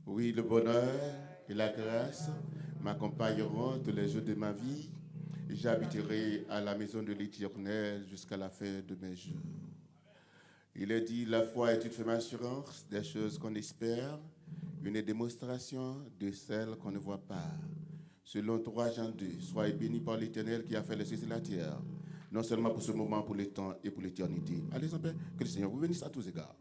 Oui, le bonheur et la grâce m'accompagneront tous les jours de ma vie. J'habiterai à la maison de l'Éternel jusqu'à la fin de mes jours. Il est dit, la foi est une ferme assurance des choses qu'on espère, une démonstration de celles qu'on ne voit pas. Selon 3 Jean 2, soyez bénis par l'Éternel qui a fait les cieux et la terre, non seulement pour ce moment, pour le temps et pour l'éternité. Allez, Père, que le Seigneur vous bénisse à tous égards.